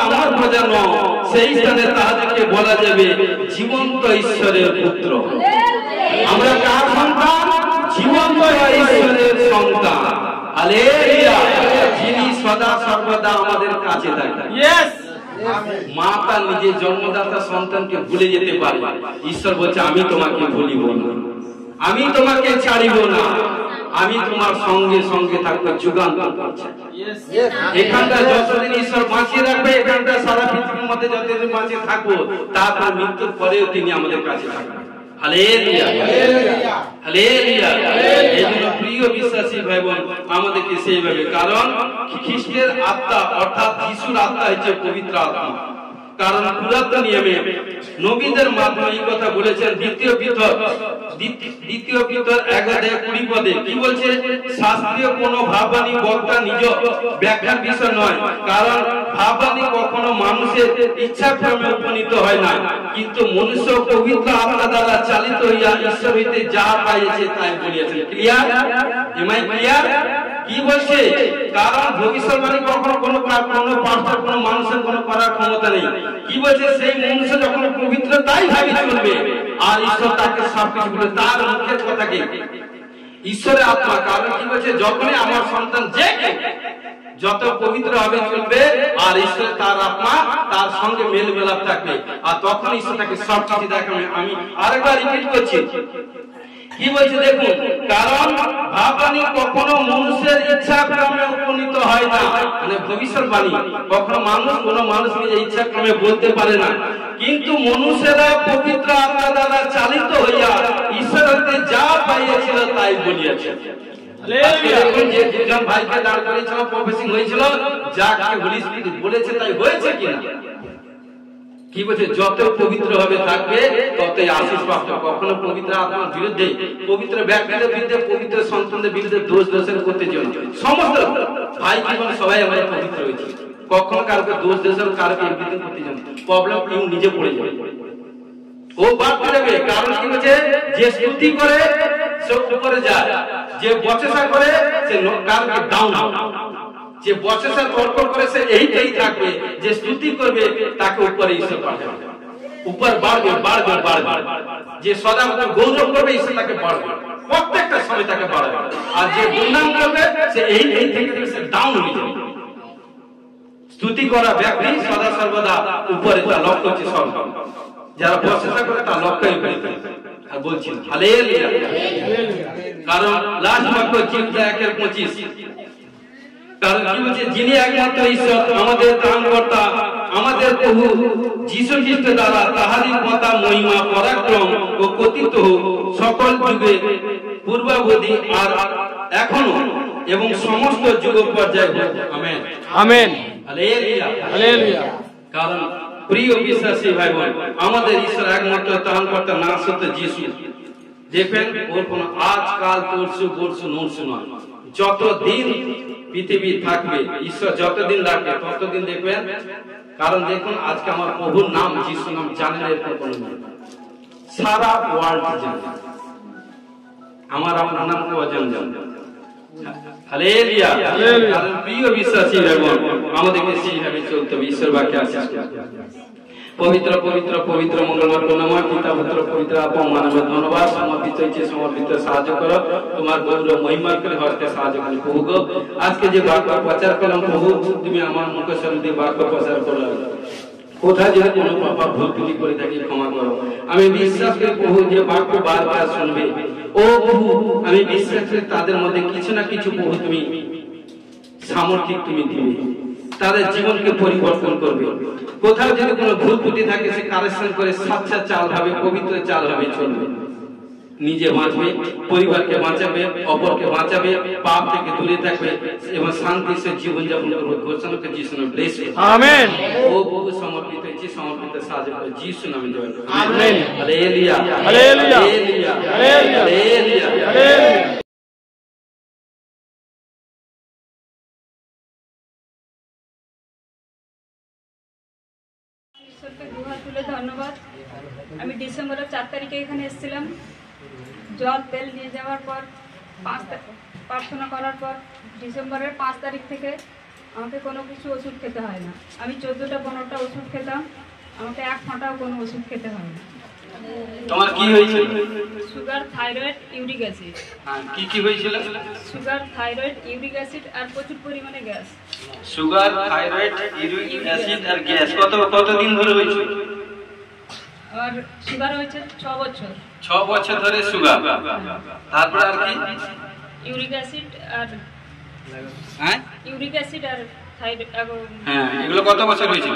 আমার প্রজা নও, সেই স্থানে তাহাদেরকে বলা যাবে জীবন্ত ঈশ্বরের পুত্র। আমরা কার সন্তান? জীবন্ত ঈশ্বরের সন্তান। হালেলুয়া। যিনি সদা সর্বদা আমাদের কাছে থাকেন। ইয়েস। মা তার নিজের জন্মদাতা সন্তানকে ভুলে যেতে পারে, ঈশ্বর বলছে আমি তোমাকে ভুলিব না, আমি তোমাকে ছাড়িব না, আমি তোমার সঙ্গে সঙ্গে থাকবো যুগান্তর করছে। এখানটা যতদিন ঈশ্বর বাঁচিয়ে রাখবে, এখানটা সারা পৃথিবীর মধ্যে যতদিন বাঁচিয়ে থাকবো, তারপর মৃত্যুর পরেও তিনি আমাদের কাছে থাকবেন। Hallelujah hallelujah. এইজন্য প্রিয় বিশ্বাসী ভাই বোন আমাদেরকে সেইভাবে, কারণ খ্রিস্টের আত্মা অর্থাৎ যিশুর আত্মা হচ্ছে পবিত্র আত্মা। কারণ পুরাতন নিয়মে নবীদের মাধ্যমে এই কথা বলেছেন দ্বিতীয় পিতর 1:20 পদে কি বলছে? শাস্ত্রীয় কোনো ভাববাণী বক্তা নিজ ব্যাখ্যার বিষয় নয়, কারণ ভাববাণী কখনো মানুষের ইচ্ছাক্রমে উপনীত হয় না, কিন্তু মনুষ্য পবিত্র আত্মা দ্বারা চালিত হইয়া ঈশ্বর হইতে যা পাইছে তাই বলিয়াছেন। ক্লিয়ার? MI clear? কি বলছে? কারণ ভবিষ্যৎবাণী কখনো কোনো পাস্টার কোনো মানুষের কোনো করার ক্ষমতা নেই। কি বলছে? সেই মনুষ্য যখন পবিত্র তাই ভাবে চলবে, আর ঈশ্বর তাকে সবকিছু বলে, তার মুখের কথাকে ঈশ্বরের আত্মা। কারণ কি বলছে? যখনই আমার সন্তান যে যত পবিত্র হবে চলবে, আর ঈশ্বর তার আত্মা তার সঙ্গে মেল মেলাপ থাকবে, আর তখন ঈশ্বর তাকে সবকিছু দেখাবে। আমি আরেকবার রিপিট করছি, কি বলছে দেখুন, কারণ ভাববাণী কখনো মানুষের ইচ্ছাক্রমে উপনীত হয় না, মানে ভবিষ্যৎবাণী কখনো কোনো মানুষ নিজের ইচ্ছাক্রমে বলতে পারে না, কিন্তু মনুষ্যেরা পবিত্র আত্মা দ্বারা চালিত হইয়া ঈশ্বর হইতে যা পাইয়াছিল তাই বলিয়াছে। যে দুজন ভাইকে দাঁড় করেছিল, প্রফেসিং হয়েছিল, যা কি হোলি স্পিরিট বলেছে তাই হয়েছে কিনা? কি বলছে? যত পবিত্র হবে থাকবে ততই আশীষ প্রাপ্ত। কখনো পবিত্র আত্মার বিরুদ্ধে, পবিত্র ব্যক্তিদের বিরুদ্ধে, পবিত্র সন্তানদের বিরুদ্ধে দোষ করতে যেও না। সমস্ত ভাই জীবন সবাই আমরা পবিত্র হয়েছি, কখনো কারোকে দোষ কারোকে এমপিটিং করতে যেও না। প্রবলেম কেউ নিজে পড়ে যাবে, ও বাদ করে যাবে। কারণ কি বলছে? যে স্তুতি করে সে উপরে যায়, যে বচসা করে সে কারোকে ডাউন, যে বচসা তর্ক করে সে এইটাই থাকবে, যে স্তুতি করবে তাকে উপরে ঈশ্বর পাঠাবে, উপর বাড়বে বাড়বে বাড়বে। যে সদা গৌরব করবে ঈশ্বর তাকে বাড়বে, প্রত্যেকটা সময় তাকে বাড়বে। আর যে দুর্নাম করবে সে এই থেকে সে ডাউন হয়ে যাবে। স্তুতি করা ব্যক্তি সদা সর্বদা উপরে, তার লক্ষ্য হচ্ছে স্বর্গ। যারা বচসা করে তার লক্ষ্যই উপরে। আর বলছি হালেলুয়া, কারণ লাস্ট বাক্য চিন্তা 1:25, কারণ কি বলছে? যিনি একমাত্র ঈশ্বর, আমাদের ত্রাণকর্তা, আমাদের প্রভু যীশু খ্রিস্ট দ্বারা তাহারই কথা মহিমা পরাক্রম ও কর্তৃত্ব সকল যুগে পূর্বাবধি আর এখনো এবং সমস্ত যুগ পর্যায়ে হোক। Amen amen hallelujah hallelujah. কারণ প্রিয় বিশ্বাসী ভাই বোন, আমাদের ঈশ্বর একমাত্র ত্রাণকর্তা না সত্য যীশু। দেখবেন ওর কোন আজকাল তরসু বর্ষু নরসু নয়। যতদিন পৃথিবী থাকবে, ঈশ্বর যতদিন রাখবে ততদিন দেখবেন। কারণ দেখুন আজকে আমার প্রভুর নাম, যিশু নাম জানে না এরকম কোনো নেই, সারা ওয়ার্ল্ড জানে। আমার আপনার নাম কেউ জানে। হালেলুয়া। কারণ প্রিয় বিশ্বাসী ভাই বোন, আমাদেরকে সেইভাবে চলতে হবে। ঈশ্বর বাক্যে আশীষ করতে হবে। পবিত্র পবিত্র পবিত্র মঙ্গলময় করুণাময় পিতা পুত্র পবিত্র আত্মা মানবের ধন্যবাদ। সমর্পিত হয়েছে, সমর্পিত সাহায্য করো, তোমার গৌরব মহিমা করে হস্তে সাহায্য করো প্রভু গো। আজকে যে বাক্য প্রচার করলাম প্রভু, তুমি আমার মুখের সামনে বাক্য প্রচার করলাম, কোথায় যদি কোনো পাপা ভুল ত্রুটি করে থাকি ক্ষমা করো। আমি বিশ্বাস করি প্রভু যে বাক্য বারবার শুনবে, ও প্রভু আমি বিশ্বাস করি তাদের মধ্যে কিছু না কিছু প্রভু তুমি সামর্থিক তুমি দিবে, তাদের জীবনকে পরিবর্তন করবে। কোথাও যদি কোনো ভুল ত্রুটি থাকে সে কারেকশন করে সাচ্চা চাল হবে, পবিত্র চাল হবে, চলবে। নিজে বাঁচবে, পরিবারকে বাঁচাবে, অপরকে বাঁচাবে, পাপ থেকে দূরে থাকবে এবং শান্তি সে জীবন যাপন করবে। ঘোষণা করে যিশু নামে ব্লেস আমেন। ও প্রভু সমর্পিত হয়েছে, সমর্পিত সাহায্য করে যিশু নামে জয় amen. Hallelujah hallelujah hallelujah hallelujah hallelujah. ঈশ্বরকে দুহাত তুলে ধন্যবাদ। আমি ডিসেম্বরের 4 তারিখে এখানে এসেছিলাম। জল তেল নিয়ে যাওয়ার পর প্রার্থনা করার পর ডিসেম্বরের 5 তারিখ থেকে আমাকে কোনো কিছু ওষুধ খেতে হয় না। আমি 14টা-15টা ওষুধ খেতাম, আমাকে 1 ফোঁটাও কোনো ওষুধ খেতে হয় না। তোমার কি হয়েছিল? Sugar, thyroid, uric acid. কি কি হয়েছিল? সুগার, থাইরয়েড, ইউরিক অ্যাসিড আর প্রচুর পরিমাণে gas. Sugar, thyroid, uric acid আর গ্যাস কতদিন ধরে হয়েছিল? আর সুগার হয়েছে 6 বছর। 6 বছর ধরে সুগার। তারপর আর কি? ইউরিক অ্যাসিড আর ইউরিক অ্যাসিড আর থাইরয়েড। হ্যাঁ, এগুলো কত বছর হয়েছিল?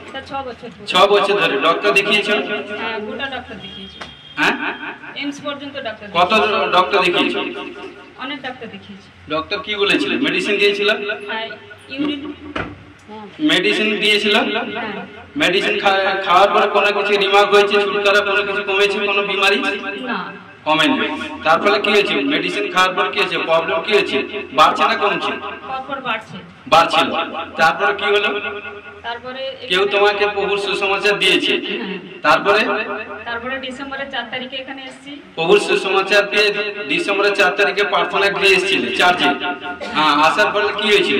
এটা 6 বছর। 6 বছর ধরে ডক্টর দেখিয়েছো? হ্যাঁ, গোটা ডক্টর দেখিয়েছি। হ্যাঁ এমস পর্যন্ত ডাক্তার কত ডক্টর দেখিয়েছো? অনেক ডাক্তার দেখিয়েছি। ডক্টর কি বলেছিল? মেডিসিন দিয়েছিল? ইউরিন মেডিসিন দিয়েছিল? হ্যাঁ মেডিসিন খাওয়ার পরে কোনো কিছু রিমার্ক হয়েছে, ছুটকারা কোনো কিছু কমেছে, কোনো বিমারি না কমেনি? তারপরে কি হয়েছে? মেডিসিন খাওয়ার পর কি হয়েছে? প্রবলেম কি হয়েছে? বাড়ছে না কমছে? পরপর বাড়ছে। বাড়ছিল। তারপরে কি হলো? তারপরে কেউ তোমাকে প্রভুর সুসমাচার দিয়েছে, তারপরে ডিসেম্বরের 4 তারিখে এখানে এসেছি। প্রভুর সুসমাচার পেয়ে ডিসেম্বরের 4 তারিখে প্রার্থনা গৃহে এসেছিলে চার্চে। হ্যাঁ, আসার পরে কি হয়েছিল?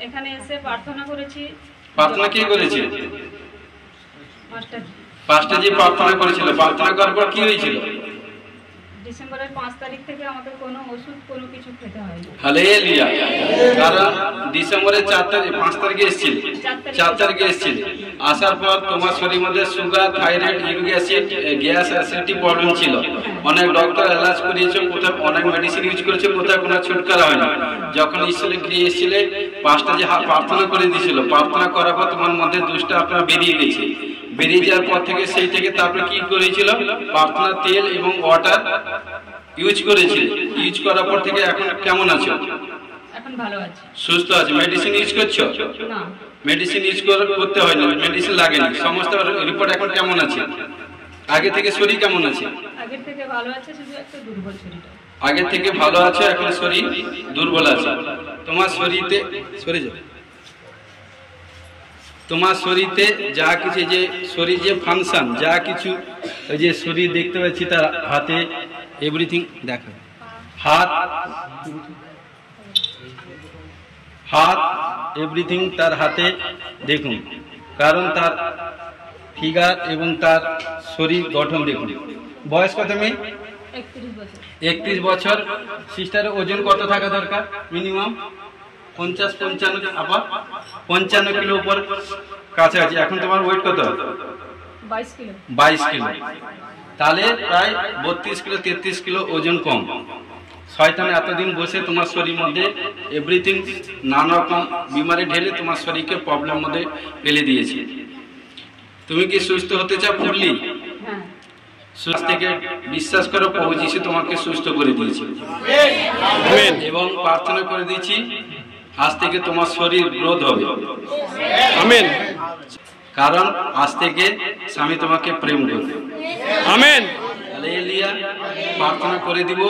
এখানে এসে প্রার্থনা করেছি। প্রার্থনা কে করেছে? মাস্টার পাঁচটাজি প্রার্থনা করেছিল। প্রার্থনা করার পর কি হয়েছিল? ডিসেম্বরের 5 তারিখ থেকে আমাকে কোনো ওষুধ কোনো কিছু খেতে হয়নি। হালেলুয়া। কারণ ডিসেম্বরের 4 তারিখ 5 তারিখে এসেছিল, 4 তারিখে এসেছিল। আসার পর তোমার শরীরের মধ্যে sugar, thyroid, uric acid, gas, acidity problem ছিল। অনেক ডক্টর এলাজ করিয়েছে, কোথাও অনেক মেডিসিন ইউজ করেছে, কোথাও কোনো ছুটকারা হয়নি। যখন ঈশ্বরে গিয়ে এসেছিলে, পাঁচটা যে প্রার্থনা করে দিয়েছিল, প্রার্থনা করার পর তোমার মধ্যে দুষ্টা আপনার বেরিয়ে গেছে। বেরিয়ে যাওয়ার পর থেকে সেই থেকে তারপরে কি করেছিল? প্রার্থনা তেল এবং ওয়াটার ইউজ করেছিল। ইউজ করার পর থেকে এখন কেমন আছো? এখন ভালো আছি, সুস্থ আছে। মেডিসিন ইউজ করছো? না মেডিসিন ইউজ করতে হয় না, মেডিসিন লাগেনি। সমস্ত রিপোর্ট এখন কেমন আছে? আগে থেকে শরীর কেমন আছে? আগের থেকে ভালো আছে, শুধু একটু দুর্বল শরীরটা। আগে থেকে ভালো আছে, এখন শরীর দুর্বল আছে। তোমার শরীরে তোমার শরীরে যা কিছু, যে শরীর যে ফাংশন, যা কিছু ওই যে শরীর দেখতে পাচ্ছি, তার হাতে এভরিথিং দেখা, হাত এভরিথিং তার হাতে দেখুন। কারণ তার ফিগার এবং তার শরীর গঠন দেখুন। বয়স কত মেয়ে? 31 বছর। 31 বছর। সিস্টারের ওজন কত থাকা দরকার? মিনিমাম 50-55, আবার 55 কিলো উপর কাছাকাছি। এখন তোমার ওয়েট কত? 22 কিলো। 22 কিলো। তাহলে প্রায় 32 কিলো 33 কিলো ওজন কম। শয়তান এতদিন বসে তোমার শরীর মধ্যে এভরিথিং নানা রকম বিমারি ঢেলে তোমার শরীরকে প্রবলেম মধ্যে ফেলে দিয়েছে। তুমি কি সুস্থ হতে চাও ফুললি? হ্যাঁ। সুস্থ থেকে বিশ্বাস করো, প্রভু যিশু তোমাকে সুস্থ করে দিয়েছে এবং প্রার্থনা করে দিয়েছি, আজ থেকে তোমার শরীর গ্রোথ হবে। আমেন। কারণ আজ থেকে স্বামী তোমাকে প্রেম করবে। আমেন। হালেলুয়া। প্রার্থনা করে দিব,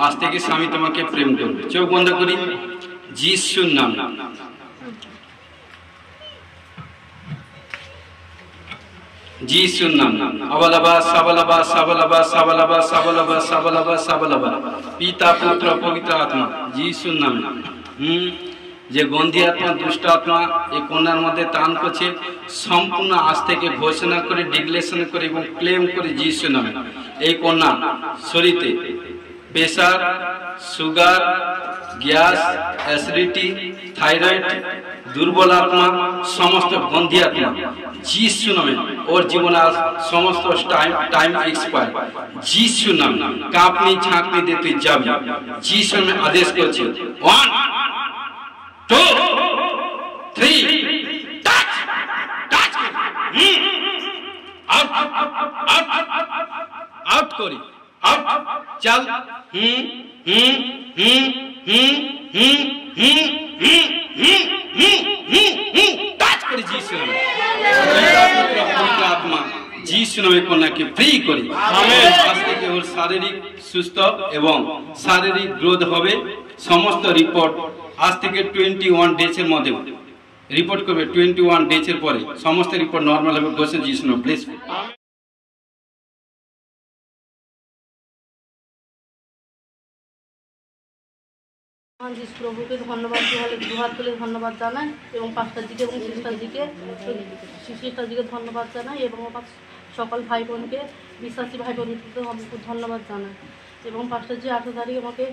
আজ থেকে স্বামী তোমাকে প্রেম করবে। চোখ বন্ধ করি, যিশুর নাম। যিশুর নাম। আবালাবা সাবালাবা সাবালাবা সাবালাবা সাবালাবা সাবালাবা সাবালাবা। পিতা, পুত্র, পবিত্র আত্মা, যিশুর নাম। যে গন্ধি আত্মা, দুষ্ট আত্মা এই কন্যার মধ্যে টান করছে, সম্পূর্ণ আজ থেকে ঘোষণা করে, ডিক্লেরেশন করে এবং ক্লেম করে যিশুর নামে এই কন্যা শরীরে pressure, sugar, gas, acidity, thyroid, দুর্বল আত্মা, সমস্ত গন্ধি আত্মা যিশু নামে ওর জীবনে আজ সমস্ত টাইম এক্সপায়ার। যিশু নাম কাঁপনি ঝাঁকনি দিয়ে তুই যাবি। যিশু নামে আদেশ করছে, 1 2 3 touch touch out out out করি, আউট চল। টাচ করি যিশু নামে। আত্মা যিশু নামে কন্যাকে ফ্রি করি। আজ থেকে ওর শারীরিক সুস্থ এবং শারীরিক গ্রোথ হবে। সমস্ত রিপোর্ট আজ থেকে 21 ডেজের মধ্যে রিপোর্ট করবে। 21 ডেজের পরে সমস্ত রিপোর্ট নর্মাল হবে। বসে যিশু নামে প্লিজ। যিশু প্রভুকে ধন্যবাদ দুহাত তুলে ধন্যবাদ জানাই এবং পাস্টারজিকে এবং সিস্টারজিকে ধন্যবাদ জানাই এবং আমার সকল ভাই বোনকে, বিশ্বাসী ভাই বোনকে ধন্যবাদ জানাই। এবং পাস্টারজি 8 তারিখ আমাকে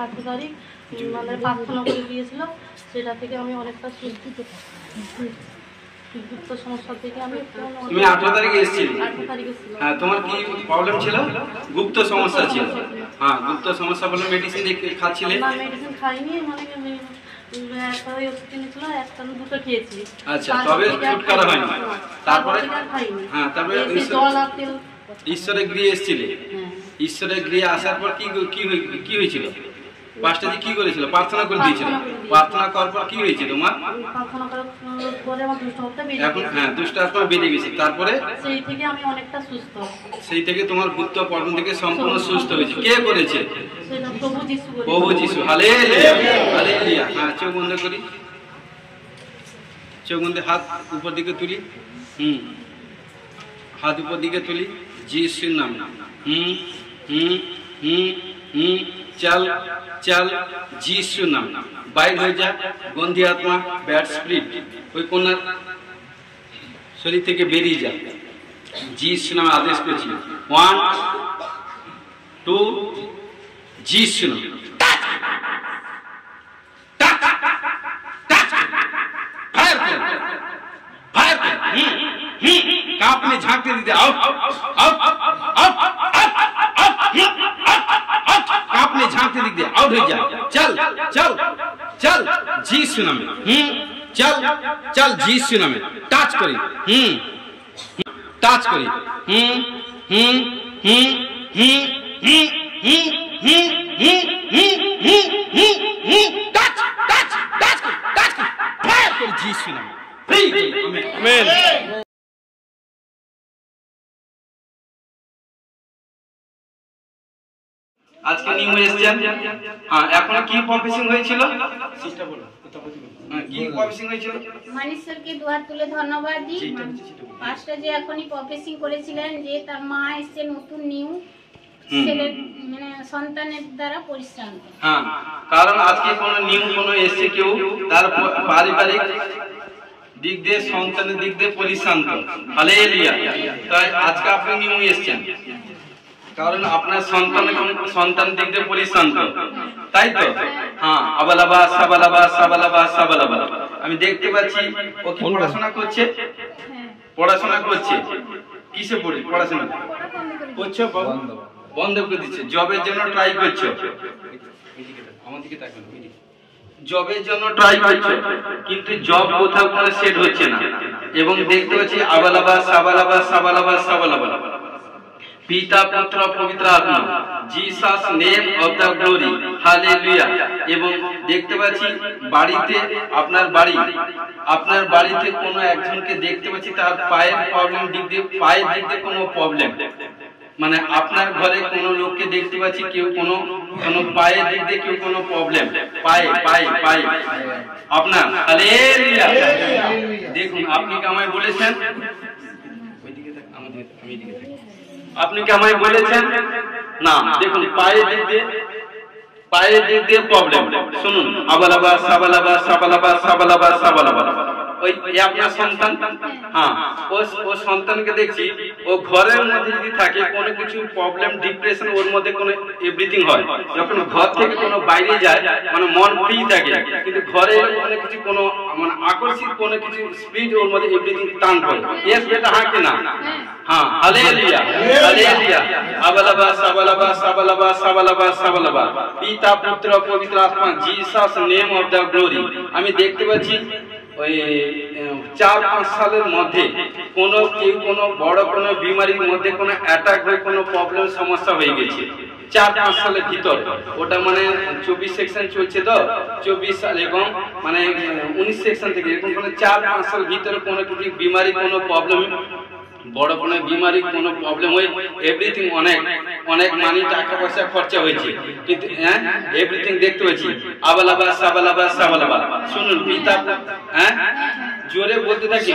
8 তারিখ মানে প্রার্থনা করে দিয়েছিল, সেটা থেকে আমি অনেকটা গুপ্ত সমস্যা থেকে আমি। তুমি 18 তারিখে এসেছিলে? 8 তারিখে ছিল। হ্যাঁ, তোমার কি প্রবলেম ছিল? গুপ্ত সমস্যা ছিল। হ্যাঁ, গুপ্ত সমস্যা বলে মেডিসিন খাচ্ছিলে? না, মেডিসিন খাইনি, মানে একটা ওষুধ কিনেছিল, একটা দুটো খেয়েছি। আচ্ছা, তবে ছুটকারা হয়নি। তারপরে আর খাইনি। হ্যাঁ, তারপরে এসে জল আর তেল ঈশ্বরের গৃহে এসেছিলে। হ্যাঁ। ঈশ্বরের গৃহে আসার পর কি হয়েছিল? পাঁচটাজি কি করেছিল? প্রার্থনা করে দিয়েছিল। প্রার্থনা করে দিয়েছিল। প্রার্থনা করার পর কি হয়েছে তোমার? প্রার্থনা করার পরে আমার দুষ্ট আত্মা বেরিয়ে এখন গেছে। হ্যাঁ, দুষ্ট আত্মা বেরিয়ে গেছে। তারপরে সেই থেকে আমি অনেকটা সুস্থ। সেই থেকে তোমার ভূত প্রবলেম থেকে সম্পূর্ণ সুস্থ হয়েছে। কে করেছে? সেটা প্রভু যিশু করেছে। প্রভু যিশু। Hallelujah, hallelujah. হ্যাঁ, চোখ বন্ধ করি, চোখ বন্ধ, হাত উপর দিকে তুলি। হাত উপর দিকে তুলি, যিশুর নামে। চল চল, যিশুর নাম। বাইর হয়ে যা গন্ধি আত্মা, ব্যাড স্পিরিট, ওই কোনার শরীর থেকে বেরিয়ে যা। যিশুর নামে আদেশ করছি। 1 2, যিশুর নামে। कांपने झांकते दीजिए, आओ आओ आओ, कांपने झांकते दीजिए, आउट हो जा। चल चल चल, यीशु नाम में। चल चल, यीशु नाम में। टच करी, टच करी। Touch touch touch touch, fire करी यीशु नाम में। আমেন। আজকে নিউ এসেছেন। হ্যাঁ, এখন কি প্রফেশন হয়েছিল? কি প্রফেশন হয়েছিল? মানেশ্বরকে দুহাত তুলে ধন্যবাদ দিই। পাঁচটা যে এখনই প্রফেসিং করেছিলেন যে তার মা এসছে নতুন নিউ ছেলের মানে সন্তানের দ্বারা পরিশ্রান্ত। হ্যাঁ, কারণ আজকে কোন নিউ কোন এসছে কেউ তার পারিবারিক দিক দিয়ে, সন্তানের দিক দিয়ে পরিশ্রান্ত। হালেলুয়া। তাই আজকে আপনি নিউ এসেছেন কারণ আপনার সন্তান দিক দিয়ে পরিশ্রান্ত, তাই তো? হ্যাঁ, আবালাবা সাবালাবা সাবালাবা সাবালাবা। আমি দেখতে পাচ্ছি ও কি পড়াশোনা করছে। পড়াশোনা করছে কিসে পড়ে? পড়াশোনা করছো, বন্ধ করে দিচ্ছে। জবের জন্য ট্রাই করছো, জবের জন্য ট্রাই করছো, কিন্তু জব কোথাও কোনো সেট হচ্ছে না। এবং দেখতে পাচ্ছি আবালাবা সাবালাবা সাবালাবা সাবালাবা। পিতা পুত্র পবিত্র আত্মা, Jesus name of the glory. Hallelujah. এবং দেখতে পাচ্ছি বাড়িতে, আপনার বাড়িতে কোনো একজনকে দেখতে পাচ্ছি তার পায়ের প্রবলেম দিক দিয়ে, পায়ের দিক দিয়ে কোনো প্রবলেম, মানে আপনার ঘরে কোনো লোককে দেখতে পাচ্ছি কেউ কোনো পায়ের দিক দিয়ে কেউ কোনো প্রবলেম, পায়ে পায়ে পায়ে আপনার। হালেলুয়া। দেখুন, আপনি কি আমায় বলেছেন? আপনি কি আমায় বলেছেন? না, দেখুন পায়ের দিক দিয়ে প্রবলেম। শুনুন, আবালাবা সাবালাবা সাবালাবা সাবালাবা সাবালাবা। ওই আপনার সন্তান, হ্যাঁ, ও সন্তানকে দেখছি ও ঘরের মধ্যে যদি থাকে কোনো কিছু প্রবলেম, ডিপ্রেশন, ওর মধ্যে কোনো এভরিথিং হয়। যখন ঘর থেকে কোনো বাইরে যায় মানে মন ফ্রি থাকে, কিন্তু ঘরে কোনো কিছু কোনো মানে আকর্ষিত কোনো কিছু স্পিরিট ওর মধ্যে এভরিথিং টান করে। এস বেটা, হ্যাঁ কি না? হ্যাঁ, হালেলুয়া হালেলুয়া। আবালাবা সাবালাবা সাবালাবা সাবালাবা সাবালাবা। পিতা পুত্র পবিত্র আত্মা, Jesus name of the glory. আমি দেখতে পাচ্ছি ওই 4-5 সালের মধ্যে কোনো বড় কোনো বিমারির মধ্যে কোনো অ্যাটাক হয়ে কোনো প্রবলেম সমস্যা হয়ে গেছে 4-5 সালের ভিতর। ওটা মানে 24 সেকশন চলছে তো, 24 সাল এবং মানে 19 সেকশন থেকে এরকম কোনো 4-5 সাল ভিতরে কোনো কিছু বিমারি, কোনো প্রবলেম, বড় কোনো বিমারি, কোনো প্রবলেম হয়ে এভরিথিং অনেক মানি, টাকা পয়সা খরচা হয়েছে, কিন্তু হ্যাঁ এভরিথিং দেখতে পাচ্ছি। আবালাবা সাবালাবা সাবালাবা। শুনুন, পিতা, হ্যাঁ জোরে বলতে থাকি,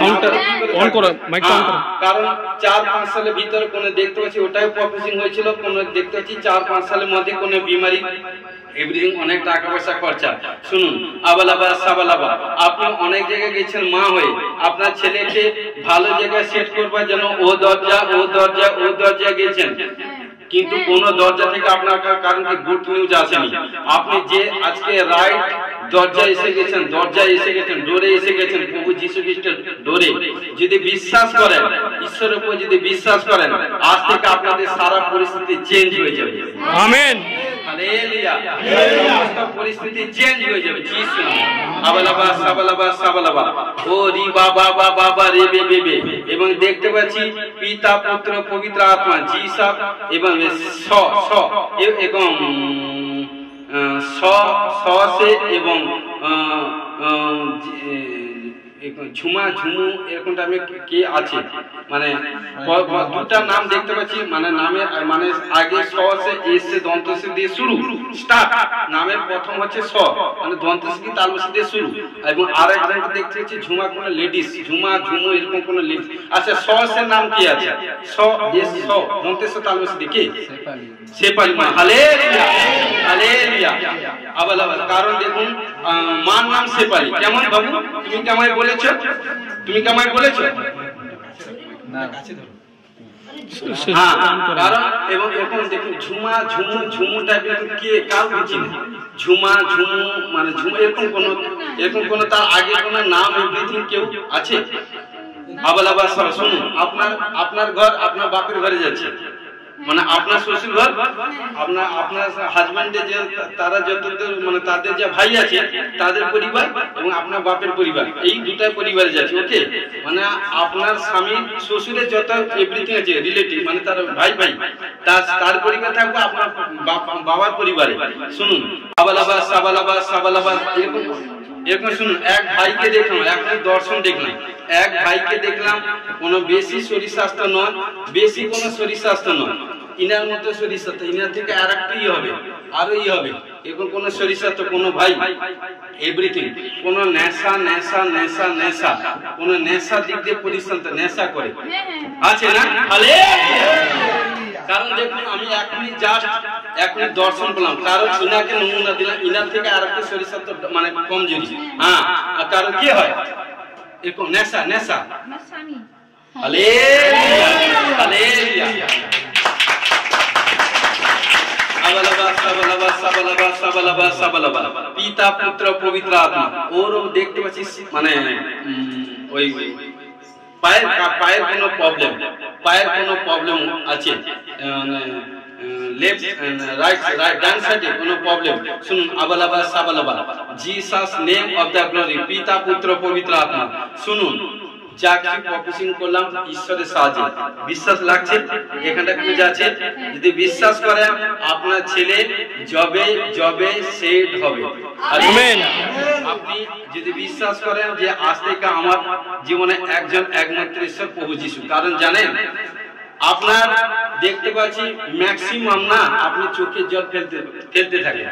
কারণ 4-5 সালের ভিতরে কোনো দেখতে পাচ্ছি ওটাই প্রফেসিং হয়েছিল, কোনো দেখতে পাচ্ছি 4-5 সালের মধ্যে কোনো বিমারি, এভরিথিং অনেক টাকা পয়সা খরচা। শুনুন, আবালাবা সাবালাবা। আপনি অনেক জায়গায় গেছেন মা হয়ে, আপনার ছেলেকে ভালো জায়গায় সেট করবার জন্য ও দরজা গেছেন, কিন্তু কোন দরজা থেকে আপনার কারণ কি গুড নিউজ আসেনি। আপনি যে আজকে রাইট দরজায় এসে গেছেন, ডোরে এসে গেছেন, প্রভু যীশু খ্রিস্টের ডোরে। যদি বিশ্বাস করেন, ঈশ্বরের উপর যদি বিশ্বাস করেন, আজ থেকে আপনাদের সারা পরিস্থিতি চেঞ্জ হয়ে যাবে। আমেন। হালেলুয়া সমস্ত পরিস্থিতি চেঞ্জ হয়ে যাবে যিশু আবালাবা সাবালাবা সাবালাবা ও রি বাবা বাবা রে বে বে বে এবং দেখতে পাচ্ছি পিতা পুত্র পবিত্র আত্মা যিশু এবং স স এবং স স সে এবং ঝুমা ঝুমু এরকমটা আমি কে আছে মানে দুটা নাম দেখতে পাচ্ছি মানে নামের মানে আগে স সে এস সে দন্ত সে দিয়ে শুরু স্টার্ট নামের প্রথম হচ্ছে স মানে দন্ত সে তালবসি দিয়ে শুরু এবং আরেকজনকে দেখতে পাচ্ছি ঝুমা কোন লেডিস ঝুমা ঝুমু এরকম কোন লেডিস আচ্ছা স সে নাম কি আছে স এস স দন্ত সে তালবসি দিয়ে কে সেপালি মা হালেলুয়া হালেলুয়া আবার কারণ দেখুন মার নাম সেপালি কেমন বাবু তুমি কি আমায় বলেছো তুমি কি আমায় বলেছো না কাছে ধরো হ্যাঁ কারণ এবং এখন দেখুন ঝুমা ঝুমু ঝুমুটা কিন্তু কে কাউ বুঝি না ঝুমা ঝুমু মানে ঝুমু এরকম কোন তার আগে কোন নাম এভরিথিং কেউ আছে আবার শুনুন আপনার ঘর আপনার বাপের ঘরে যাচ্ছে মানে আপনার শ্বশুর ঘর আপনার হাজবেন্ডের যে তারা যত মানে তাদের যে ভাই আছে তাদের পরিবার এবং আপনার বাপের পরিবার এই দুটা পরিবারে যাচ্ছে ওকে মানে আপনার স্বামী শ্বশুরের যত এভরিথিং আছে রিলেটিভ মানে তার ভাই তার পরিবার থাকবে আপনার বাবার পরিবারে শুনুন সাবালাবা এরকম শুনুন এক ভাইকে দেখলাম এখন দর্শন দেখলাম এক ভাইকে দেখলাম কোনো বেশি শরীর স্বাস্থ্য নয় বেশি কোনো শরীর স্বাস্থ্য নয় ইনার মতো শরীর স্বাস্থ্য ইনার থেকে আর একটু হবে আরো হবে এরকম কোন শরীর স্বাস্থ্য কোনো ভাই এভরিথিং কোন নেশা কোন নেশা দিক দিয়ে পরিশ্রান্ত নেশা করে আছে না কারণ দেখুন আমি এখনই দর্শন পেলাম কারণ ইনাকে নমুনা দিলাম ইনার থেকে আর একটা শরীর স্বাস্থ্য মানে কমজোরি হ্যাঁ কারণ কি হয় এরকম নেশা হালেলুয়া হালেলুয়া পিতা পুত্র পবিত্র আত্মা ওরও দেখতে পাচ্ছিস মানে ওই পায়ের কোনো প্রবলেম আছে লেফট রাইট ডান সাইডে কোনো প্রবলেম শুনুন আবালাবা সাবালাবা Jesus name of the glory পিতা পুত্র পবিত্র আত্মা শুনুন যা কি প্রফেসিং করলাম ঈশ্বরের সাহায্যে বিশ্বাস লাগছে এখানটা কি যাচ্ছে যদি বিশ্বাস করেন আপনার ছেলে জবে সেট হবে আমেন আপনি যদি বিশ্বাস করেন যে আজ থেকে আমার জীবনে একজন একমাত্র ঈশ্বর প্রভু যিশু কারণ জানেন আপনার দেখতে পাচ্ছি ম্যাক্সিমাম না আপনি চোখে জল ফেলতে থাকেন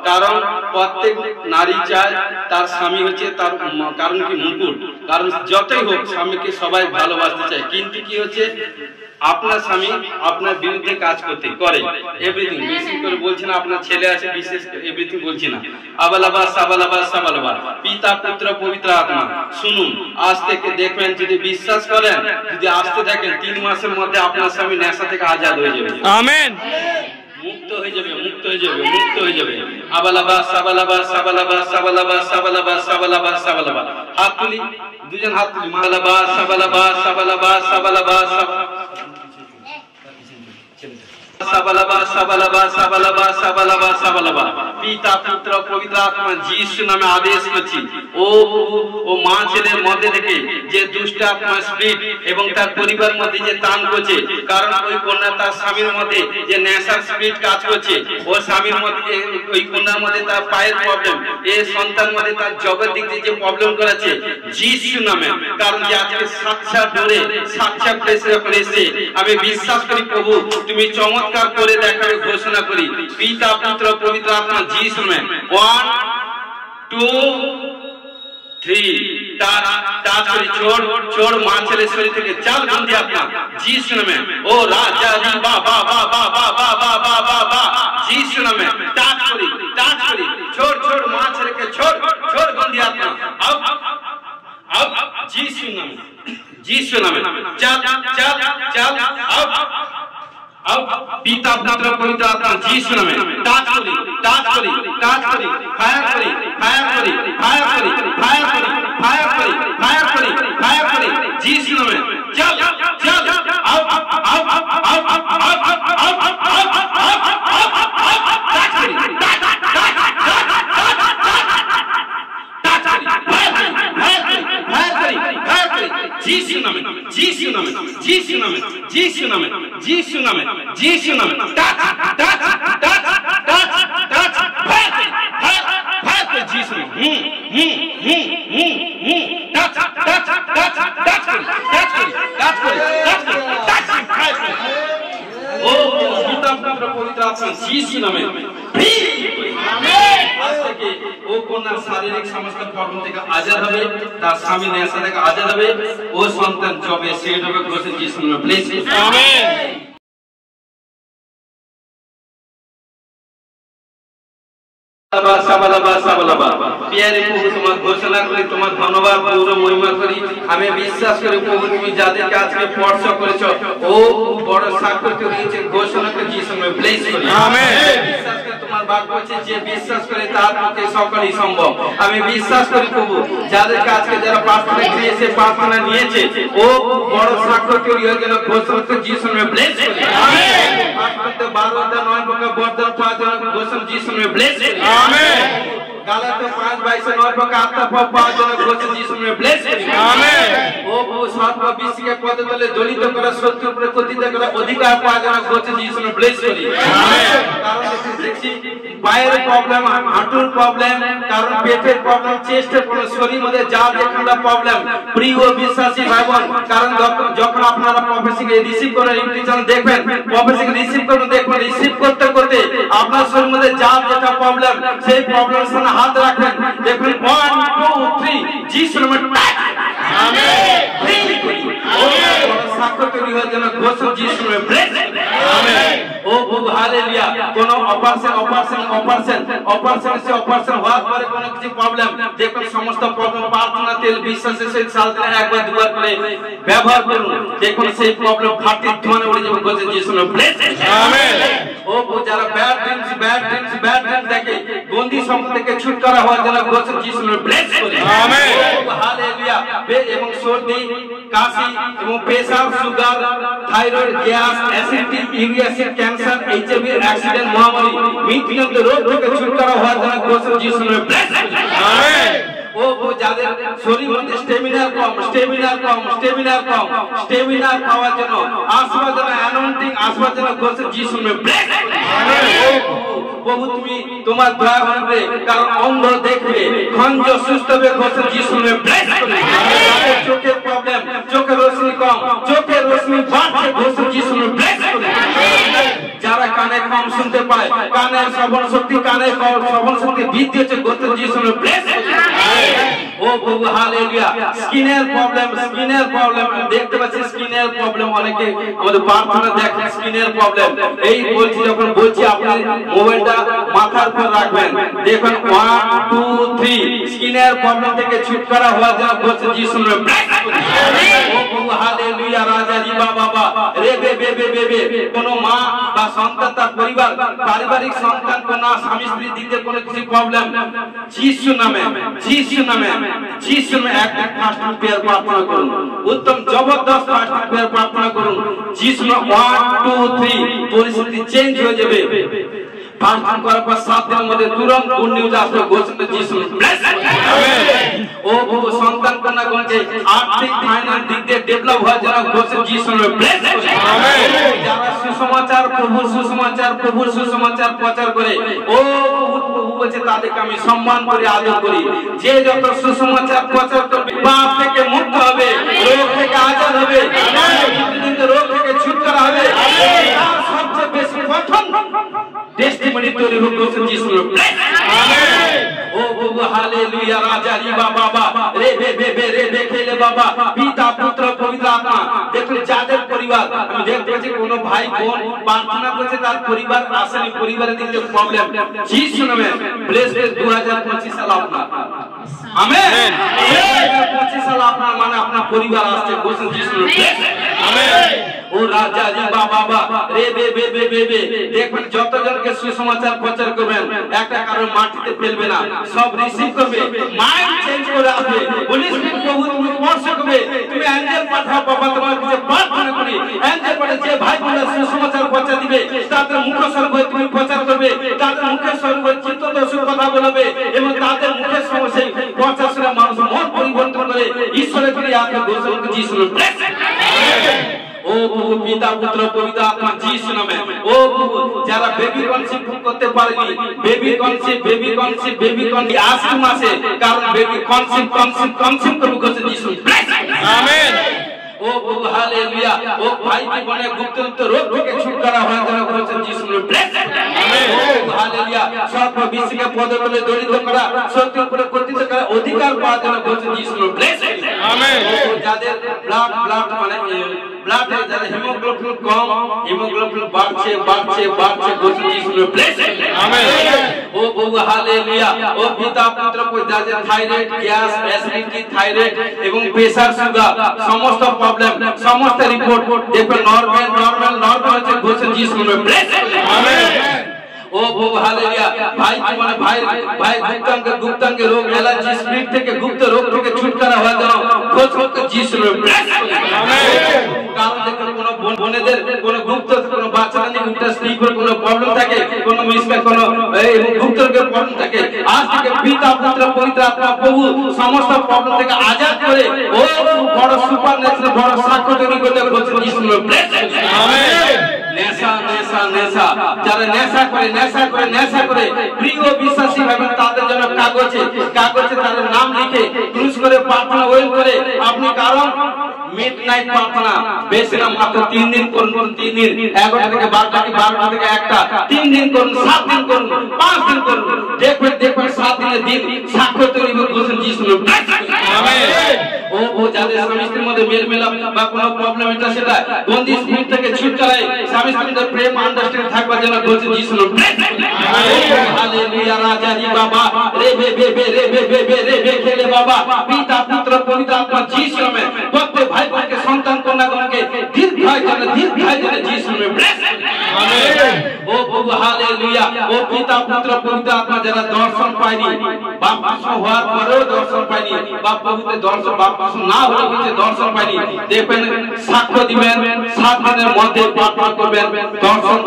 কারণ প্রত্যেক নারী চায় তার স্বামী হচ্ছে তার কারণ কি মুকুট কারণ যতই হোক স্বামীকে সবাই ভালোবাসতে চায় কিন্তু কি হচ্ছে আপনার স্বামী আপনার বিরুদ্ধে কাজ করে এভরিথিং বেশি করে বলছি না আপনার ছেলে আছে বিশেষ এভরিথিং বলছি না আবালাবা সাবালাবা পিতা পুত্র পবিত্র আত্মা শুনুন আজ থেকে দেখবেন যদি বিশ্বাস করেন যদি আসতে থাকেন 3 মাসের মধ্যে আপনার স্বামী নেশা থেকে আজাদ হয়ে যাবে আমেন মুক্ত হয়ে যাবে আবালাবা সাবালাবা হাত তুলি দুজন হাত তুলি মালাবা সাবালাবা পিতা পুত্র পবিত্র আত্মা যিশু নামে আদেশ করছি ও মা ছেলের মধ্যে থেকে যে দুষ্ট আত্মা স্পিরিট এবং তার পরিবার মধ্যে যে টান করছে কারণ ওই কন্যা তার স্বামীর মধ্যে যে নেশার স্পিরিট কাজ করছে ও স্বামীর মধ্যে ওই কন্যার মধ্যে তার পায়ের প্রবলেম এই সন্তান মধ্যে তার জগৎ দিক দিয়ে যে প্রবলেম করেছে যিশু নামে কারণ যে আজকে সাক্ষাৎ ধরে সাক্ষাৎ এসে আমি বিশ্বাস করি প্রভু তুমি চমৎকার করে দেখাবে ঘোষণা করি পিতা পুত্র পবিত্র আত্মা যিশু নামে 1 2 3 টাচ করি छोड़ মা ছেলে শরীর থেকে চাল বন্ধি আত্মা যিশু নামে ও রাজা রি বাবা যিশু নামে টাচ করি छोड़ মা ছেলেকে छोड़ বন্ধি আত্মা अब যিশু নামে চাল अब पिता पुत्र पवित्र आत्मा যিশু নামে টাচ করি ফায়ার করি যিশু নামে চল जीसु नाम में जीसु नाम में जीसु नाम में जीसु नाम में touch touch touch touch touch fire Jesus में touch touch touch touch touch touch touch fire ओ पिता पुत्र पवित्र आत्मा जीसु नाम में आमेन आज থেকে ও কোনা শারীরিক সমস্ত প্রবলেম থেকে আজাদ হবে তার স্বামী নেশা থেকে আজাদ হবে ও সন্তান জবে সেট হবে গোসে যিশুর নামে প্লিজ আমেন प्यारे प्रभु तुम्हार घोषणा करी तुम्हार धन्यवाद गौरव महिमा करी हमें विश्वास करी प्रभु तुम जाদের কাছে স্পর্শ করেছো ও বড় সাক্ষর করেছে ঘোষণা করে যিশু নামে ব্লেস করি আমেন বিশ্বাস করে তোমার বাক্য আছে যে বিশ্বাস করে তার পক্ষে সকলই সম্ভব আমি বিশ্বাস করি প্রভু যাদের কাছে যারা প্রার্থনা করেছে প্রার্থনা নিয়েছে ও বড় সাক্ষর করে হয়ে গেল ঘোষণা করে যিশু নামে ব্লেস করি আমেন পাঠতে 12 9 প্রকার বর্তমান 5 ঘোষণা যিশু নামে ব্লেস করি आमेन गालाते 5:22 9 का आत्मा पर 5 जन घोषित यीशु में ब्लेस करी आमेन ओ वो 7:20 के पद तले दलित कर शत्रु पर प्रतिदिन कर अधिकार 5 जन घोषित यीशु में ब्लेस करी आमेन कारण देखছি পায়ের প্রবলেম হাঁটুর প্রবলেম কারণ পেটের প্রবলেম চেস্টের প্রবলেম শরীর মধ্যে যা যেখানে প্রবলেম প্রিয় বিশ্বাসী ভাই বোন কারণ যখন আপনারা প্রফেসিকে রিসিভ করেন ইনভিটেশন দেখবেন প্রফেসিকে রিসিভ করতে দেখবেন রিসিভ করতে করতে আপনার শরীর মধ্যে যা যেটা প্রবলেম সেই প্রবলেমের সামনে হাত রাখবেন দেখবেন 1 2 3 যিশুর নামে আমেন ও সাক্ষর করি হয় যেন ঘোষণা যিশুর নামে ব্লেস আমেন ও প্রভু হালেলুয়া কোন অপারেশন হওয়ার পরে কোন কিছু প্রবলেম দেখুন সমস্ত প্রবলেম প্রার্থনা তেল বিশ্বাসের সাথে সালতে একবার দুবার করে ব্যবহার করুন দেখুন সেই প্রবলেম ফাটিয়ে ধোঁয়া উড়ে যাবে গোছে যিশু নামে ব্লেস আমেন ও যারা ব্যাড ড্রিমস দেখে গন্দি সম্পদ থেকে ছুটকারা হওয়ার জন্য গোছে যিশু নামে ব্লেস করে আমেন হালেলুয়া এবং সর্দি কাশি এবং pressure sugar thyroid gas acidity uric acid cancer HIV accident মহামারী মৃত্যুজনিত রোগ থেকে ছুটকারা হওয়ার জন্য গোছে যিশু নামে ব্লেস আমেন ও যাদের শরীর মধ্যে স্ট্যামিনা পাওয়ার জন্য আসবার জন্য অ্যানোইন্টিং আসবার জন্য গোছে যিশু নামে ব্লেস আমেন প্রভু তুমি তোমার দয়া করবে কারণ অন্ধ দেখবে খঞ্জ সুস্থ হবে গোছে যিশু নামে ব্লেস করি যাদের চোখের প্রবলেম চোখের রোশনি কম চোখের রোশনি বাড়ছে গোছে যিশু নামে ব্লেস করি যারা কানে কম শুনতে পায় কানের শ্রবণ শক্তি বৃদ্ধি হচ্ছে গোছে যিশু নামে ব্লেস করি ও প্রভু হালেলুয়া স্কিনের প্রবলেম দেখতে পাচ্ছি স্কিনের প্রবলেম অনেকে আমাদের প্রার্থনা দেখেন স্কিনের প্রবলেম এই বলছি যখন বলছি আপনি মোবাইলটা মাথার উপর রাখবেন দেখুন 1 2 3 স্কিনের প্রবলেম থেকে ছুটকারা হওয়ার জন্য বলছে যিশু নামে ব্লেস করি ও প্রভু হালেলুয়া রাজা জি বাবা রে বে কোন মা বা সন্তান তার পরিবার পারিবারিক সন্তান কোন স্বামী স্ত্রী দিতে কোনো কিছু প্রবলেম যিশু নামে এক ফাস্টিং প্রেয়ার প্রার্থনা করুন উত্তম জবরদস্ত ফাস্টিং প্রেয়ার প্রার্থনা করুন যিশু 1 2 3 পরিস্থিতি চেঞ্জ হয়ে যাবে প্রার্থনা করার পর 7 দিনের মধ্যে তুরন্ত গুড নিউজ আসবে ঘোষণা যিশু ব্লেস আমেন ও প্রভু সন্তান কন্যাগণকে আর্থিক ফাইনান্স দিক দিয়ে ডেভেলপ হওয়ার জন্য ঘোষণা যিশু ব্লেস আমেন যারা প্রভুর সুসমাচার প্রচার করে ও প্রভু বলছে তাদেরকে আমি সম্মান করে আদর করি যে যত সুসমাচার প্রচার করবে পাপ থেকে মুক্ত হবে রোগ থেকে আজাদ হবে রোগ থেকে ছুটকারা হবে সবচেয়ে বেশি প্রথম টেস্টিমনি তৈরি হোক যিশু ব্লেস আমেন ও প্রভু হালেলুয়া রাজা জি বাবা রে বে খেলে বাবা পিতা পুত্র পবিত্র আত্মা দেখুন যাদের পরিবার আমি দেখতে পাচ্ছি কোন ভাই বোন প্রার্থনা করছে তার পরিবার আসেনি পরিবারের দিকে প্রবলেম যিশু নামে ব্লেস 2025 সাল আপনার আমেন 2025 সাল আপনার মানে আপনার পরিবার আসছে গোসন যিশু ব্লেস আমেন ও রাজা জি বাবা রে বে দেখুন যতজনকে সুসমাচার প্রচার করবেন একটা কারণ মাটিতে ফেলবে না সব রিসিভ করবে মাইন্ড চেঞ্জ করে আসবে বলিস প্রভু তুমি স্পর্শ করবে তুমি অ্যাঞ্জেল পাঠাও বাবা তোমার কাছে প্রার্থনা করি অ্যাঞ্জেল পাঠাও যে ভাই বোনরা সুসমাচার প্রচার দিবে তাদের মুখ সর্ব তুমি প্রচার করবে তাদের মুখে সর্ব চিত্ত দর্শক কথা বলবে এবং তাদের মুখে সমস্যা প্রচার করে মানুষ মন পরিবর্তন করে ঈশ্বরের ফিরে আসবে গোসল যিশু ব্লেস প্রভু পিতা পুত্র পবিত্র আত্মা যিশু নামে ও প্রভু যারা বেবি কনসিভ করতে পারেনি বেবি কনসিভ 8 মাসে কারণ বেবি কনসিভ করবে গোছে যিশু আমেন ও প্রভু হালেলুয়া ও ভাই কি বনে গুপ্ত রোগ থেকে ছুটকারা হয়ে যেন গোছে যিশু আমেন ও হালেলুয়া সর্ব বিশ্বকে পদতলে দলিত করা সত্য উপরে কর্তৃত্ব করা অধিকার পাওয়ার জন্য গোছে যিশু আমেন যাদের ব্লাড মানে ব্লাডে যাদের হিমোগ্লোবিন কম হিমোগ্লোবিন বাড়ছে গোছে যিশু আমেন ও প্রভু হালেলুয়া ও পিতা পুত্র কো যাদের থাইরয়েড গ্যাস অ্যাসিডিটি থাইরয়েড এবং প্রেসার সুগার সমস্ত প্রবলেম সমস্ত রিপোর্ট দেখবে নরমাল হচ্ছে গোছে যিশু আমেন ও প্রভু হালেলুয়া ভাই মানে ভাই গুপ্তাঙ্গে রোগ অ্যালার্জি স্পিরিট থেকে গুপ্ত রোগ থেকে ছুটকারা হয়ে যাও গোছে যিশু আমেন কারণ দেখুন কোন বোনেদের কোন গুপ্ত কোন বাচ্চাদের গুপ্ত স্পিরিটের কোন প্রবলেম থাকে কোন মিসকে কোন এই গুপ্ত রোগের প্রবলেম থাকে আজ থেকে পিতা পুত্র পবিত্র আত্মা প্রভু সমস্ত প্রবলেম থেকে আজাদ করে ও বড় সুপারন্যাচুরাল বড় সাক্ষ্য তৈরি করতে গোছে যিশু আমেন নেশা যারা নেশা করে প্রিয় বিশ্বাসী ভাবে তাদের জন্য কাগজে তাদের নাম লিখে ক্রুশ করে প্রার্থনা ওয়েল করে আপনি কারণ মিডনাইট প্রার্থনা বেশি না মাত্র 3 দিন করুন 3 দিন 11 থেকে 12 থেকে 12 থেকে 1টা 3 দিন করুন 7 দিন করুন 5 দিন করুন দেখবেন 7 দিনের দিন সাক্ষ্য তৈরি করে গোছে যিশু আমেন ও যাদের স্বামী স্ত্রীর মধ্যে মেলমেলাপ বা কোনো প্রবলেম এটা সেটা বন্দি স্পিরিট থেকে ছুটকারায় স্বামী স্ত্রীর মধ্যে প্রেম আন্ডারস্ট্যান্ডিং থাকবার জন্য গোছে যিশু হালেলুয়া রাজা জি বাবা রে বে খেলে বাবা পিতা পুত্র পবিত্র আত্মা যিশু নামে প্রত্যেক ভাই বোনকে সন্তান কন্যাগণকে দীর্ঘায়ু জন্য যিশু নামে আমেন ও প্রভু হালেলুয়া ও পিতা পুত্র পবিত্র আত্মা যারা দর্শন পায়নি বাপতিস্ম হওয়ার পরেও দর্শন পায়নি বা প্রভুতে দর্শন বাপতিস্ম না হলে কিছু দর্শন পায়নি দেখবেন সাক্ষ্য দিবেন 7 দিনের মধ্যে প্রার্থনা করবেন দর্শন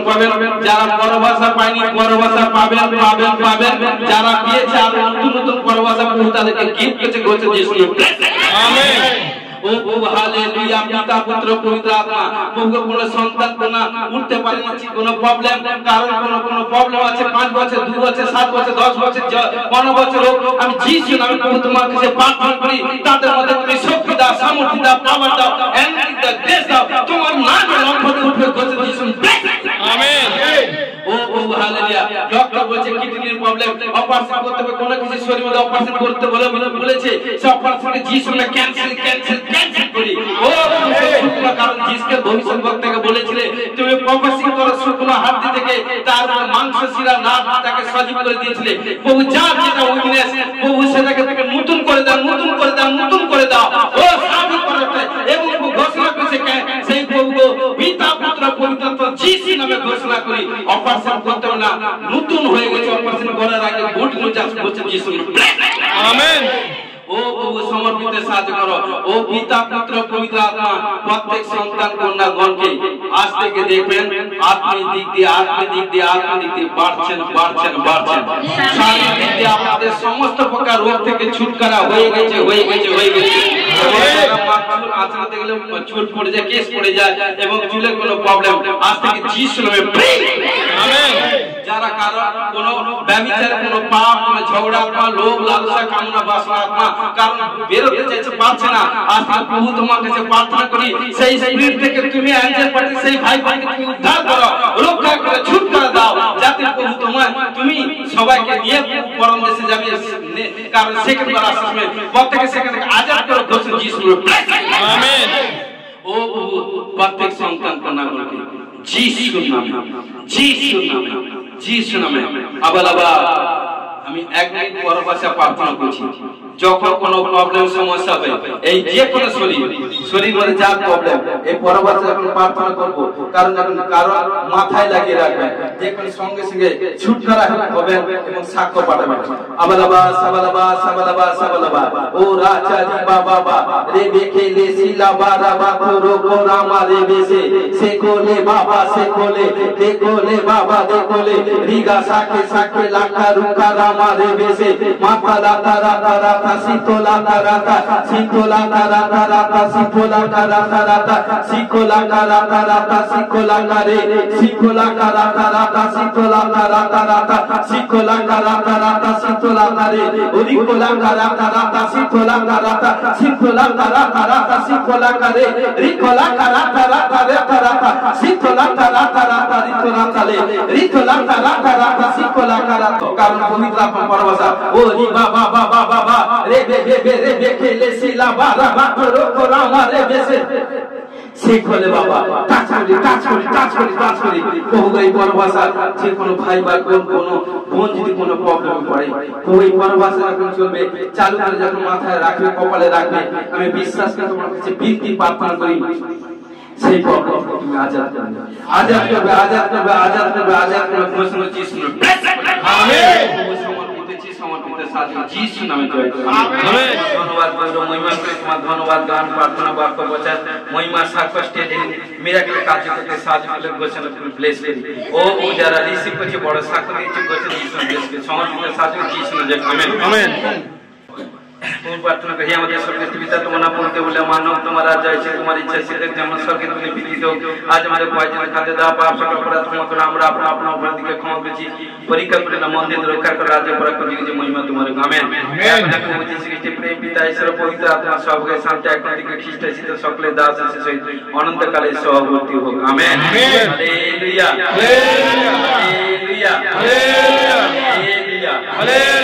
পাবেন যারা পরবাসা পায়নি পরবাসা পাবেন যারা পেয়েছে আর নতুন পরবাসা প্রভু তাদেরকে গিফট করেছে গোছে যিশু আমেন ও প্রভু হালেলুয়া পিতা পুত্র পবিত্র আত্মা প্রভু কোন সন্তান কোন উঠতে পারে না কোন প্রবলেম কারণ কোন প্রবলেম আছে 5 বছর 2 বছর 7 বছর 10 বছর 15 বছর আমি যিশু নামে প্রভু তোমার কাছে প্রার্থনা করি তাদের মধ্যে তুমি শক্তি দাও সামর্থ্য দাও পাওয়ার দাও এনার্জি দাও গ্রেস দাও তোমার নামে লম্ফতে উঠবে গোছে যিশু আমেন ও প্রভু হালেলুয়া ডক্টর বলেছে কিডনির প্রবলেম অপারেশন করতে হবে কোন কিছু শরীরের মধ্যে অপারেশন করতে বলেছে সব অপারেশন যিশু নামে ক্যান্সেল করি ও শুকনো কারণ যিশুকে ভবিষ্যৎবক্তাকে বলেছিলে তুমি প্রফেসিং করো শুকনো হাড় থেকে তার মাংস শিরা নার্ভ তাকে সজীব করে দিয়েছিলে প্রভু যার যেটা উইকনেস প্রভু সেটাকে থেকে নতুন করে দাও ও সাবিত করতে এবং ঘোষণা করেছে সেই প্রভুকে পিতা পুত্র পবিত্র আত্মা যিশু নামে ঘোষণা করি অপারেশন করতে না নতুন হয়ে গেছে অপারেশন করার আগে গুড নিউজ আসছে যিশু আমেন ও প্রভু সমর্পিত সাহায্য করো ও পিতা পুত্র পবিত্র আত্মা প্রত্যেক সন্তান কন্যাগণকে আজ থেকে দেখবেন আত্মিক দিক দিয়ে বাড়ছেন শারীরিক দিক দিয়ে আপনাদের সমস্ত প্রকার রোগ থেকে ছুটকারা হয়ে গেছে আচরণ দেখলে চুল পড়ে যায় কেস পড়ে যায় এবং চুলের কোনো প্রবলেম আজ থেকে যিশু নামে আমেন যারা কারণ কোন ব্যভিচারের কোন পাপ কোন ঝগড়া কোন লোভ লালসা কামনা বাসনা আত্মা কারণ বেরোতে চাইছে পারছে না আজ প্রভু তোমার কাছে প্রার্থনা করি সেই স্পিরিট থেকে তুমি অ্যাঞ্জেল পাঠিয়ে সেই ভাই বোনকে তুমি উদ্ধার করো রক্ষা করে ছুটকারা দাও যাতে প্রভু তুমি সবাইকে নিয়ে পরম দেশে যাবে কারণ সেকেন্ড বার আসার সময় প্রত্যেকে সেখানে আজাদ করো গোছে যিশু আমেন ও প্রভু প্রত্যেক সন্তান কন্যাগণকে যিশু নামে আবার আমি এক মিনিট পরবাসা প্রার্থনা করছি যখন কোনো প্রবলেম সমস্যা হবে এই যে কোনো শরীর মধ্যে যা প্রবলেম এই পরবাসা যখন প্রার্থনা করব কারণ মাথায় লাগিয়ে রাখবেন যে কোনো সঙ্গে ছুটকারা হবেন এবং সাক্ষ্য পাঠাবেন আবালাবা ও রাজা জি বাবা রে বেখে লে সিলা বারা বাখরো গোরামা রে বেসে সে কোলে বাবা সে কোলে দেখোলে বাবা দেখোলে রিগা সাকে লাখা রুখা রামা রে বেসে মাথা রাতা Sitola Karata, Sitola Karata Rata, Sikola Karata Rata, Sikola Karata Rata, Sikola Kare, Sikola Karata Rata, Sitola Karata Rata, Sikola Karata Rata, Sitola Kare, Urikola Karata Rata, Sitola Karata, Sikola Karata Rata, Sikola Kare, Rikola Karata Rata, Rata, Sitola Karata Rata, Ritola Kale, Ritola Karata Rata, Sikola Karata, Kamu Pumitra Pampavasa, Ori Baba Baba Baba, Rebe Rebe Rebe Kele Sila Bara Bakoro Korama Rebe Se. শিখলে বাবা touch করি বহুগাই পরভাষা যে কোনো ভাই ভাই কোনো বোন যদি কোনো প্রবলেম পড়ে ওই পরভাষা যখন চলবে চালু করে যখন মাথায় রাখবে কপালে রাখবে আমি বিশ্বাস করে তোমার কাছে বিনতি প্রার্থনা করি সেই প্রবলেম তুমি আজাদ করবে ঘোষণা চিজ শুনো আমেন সমর্পিত সাধু যিশু নামে জয় আমেন ধন্যবাদ প্রভু মহিমা করে তোমার ধন্যবাদ গান প্রার্থনা বাক্য বচন মহিমা সাক্ষ্য স্টেজে মিরাকেল কাজ করতে সাহায্য করলে ঘোষণা করে ব্লেস করি ও যারা রিসিভ করছে বড় সাক্ষ্য দিয়েছে ঘোষণা যিশু ব্লেস করে সমর্পিত সাধু যিশু নামে জয় আমেন আমেন प्रार्थना करिए हमारे स्वर्गीय पिता तुम्हारा नाम बोलते बोले मानो तुम्हारा जय से तुम्हारी इच्छा से जन्म स्वर्गीय तुमने विधि दो आज हमारे भोजन खाद्य दाव पाप सकल अपराध क्षमा करो हमरा अपना अपना अपराध के क्षमा करी परीक्षा करे न मन दिन रक्षा कर राज्य पर को जी महिमा तुम्हारे आमेन आमेन श्री प्रेम पिता ईश्वर पवित्र आत्मा सब के शांति आत्मिक ख्रीष्ट सिद्ध सकल दास से सहित अनंत काल सहवर्ती हो amen hallelujah hallelujah hallelujah hallelujah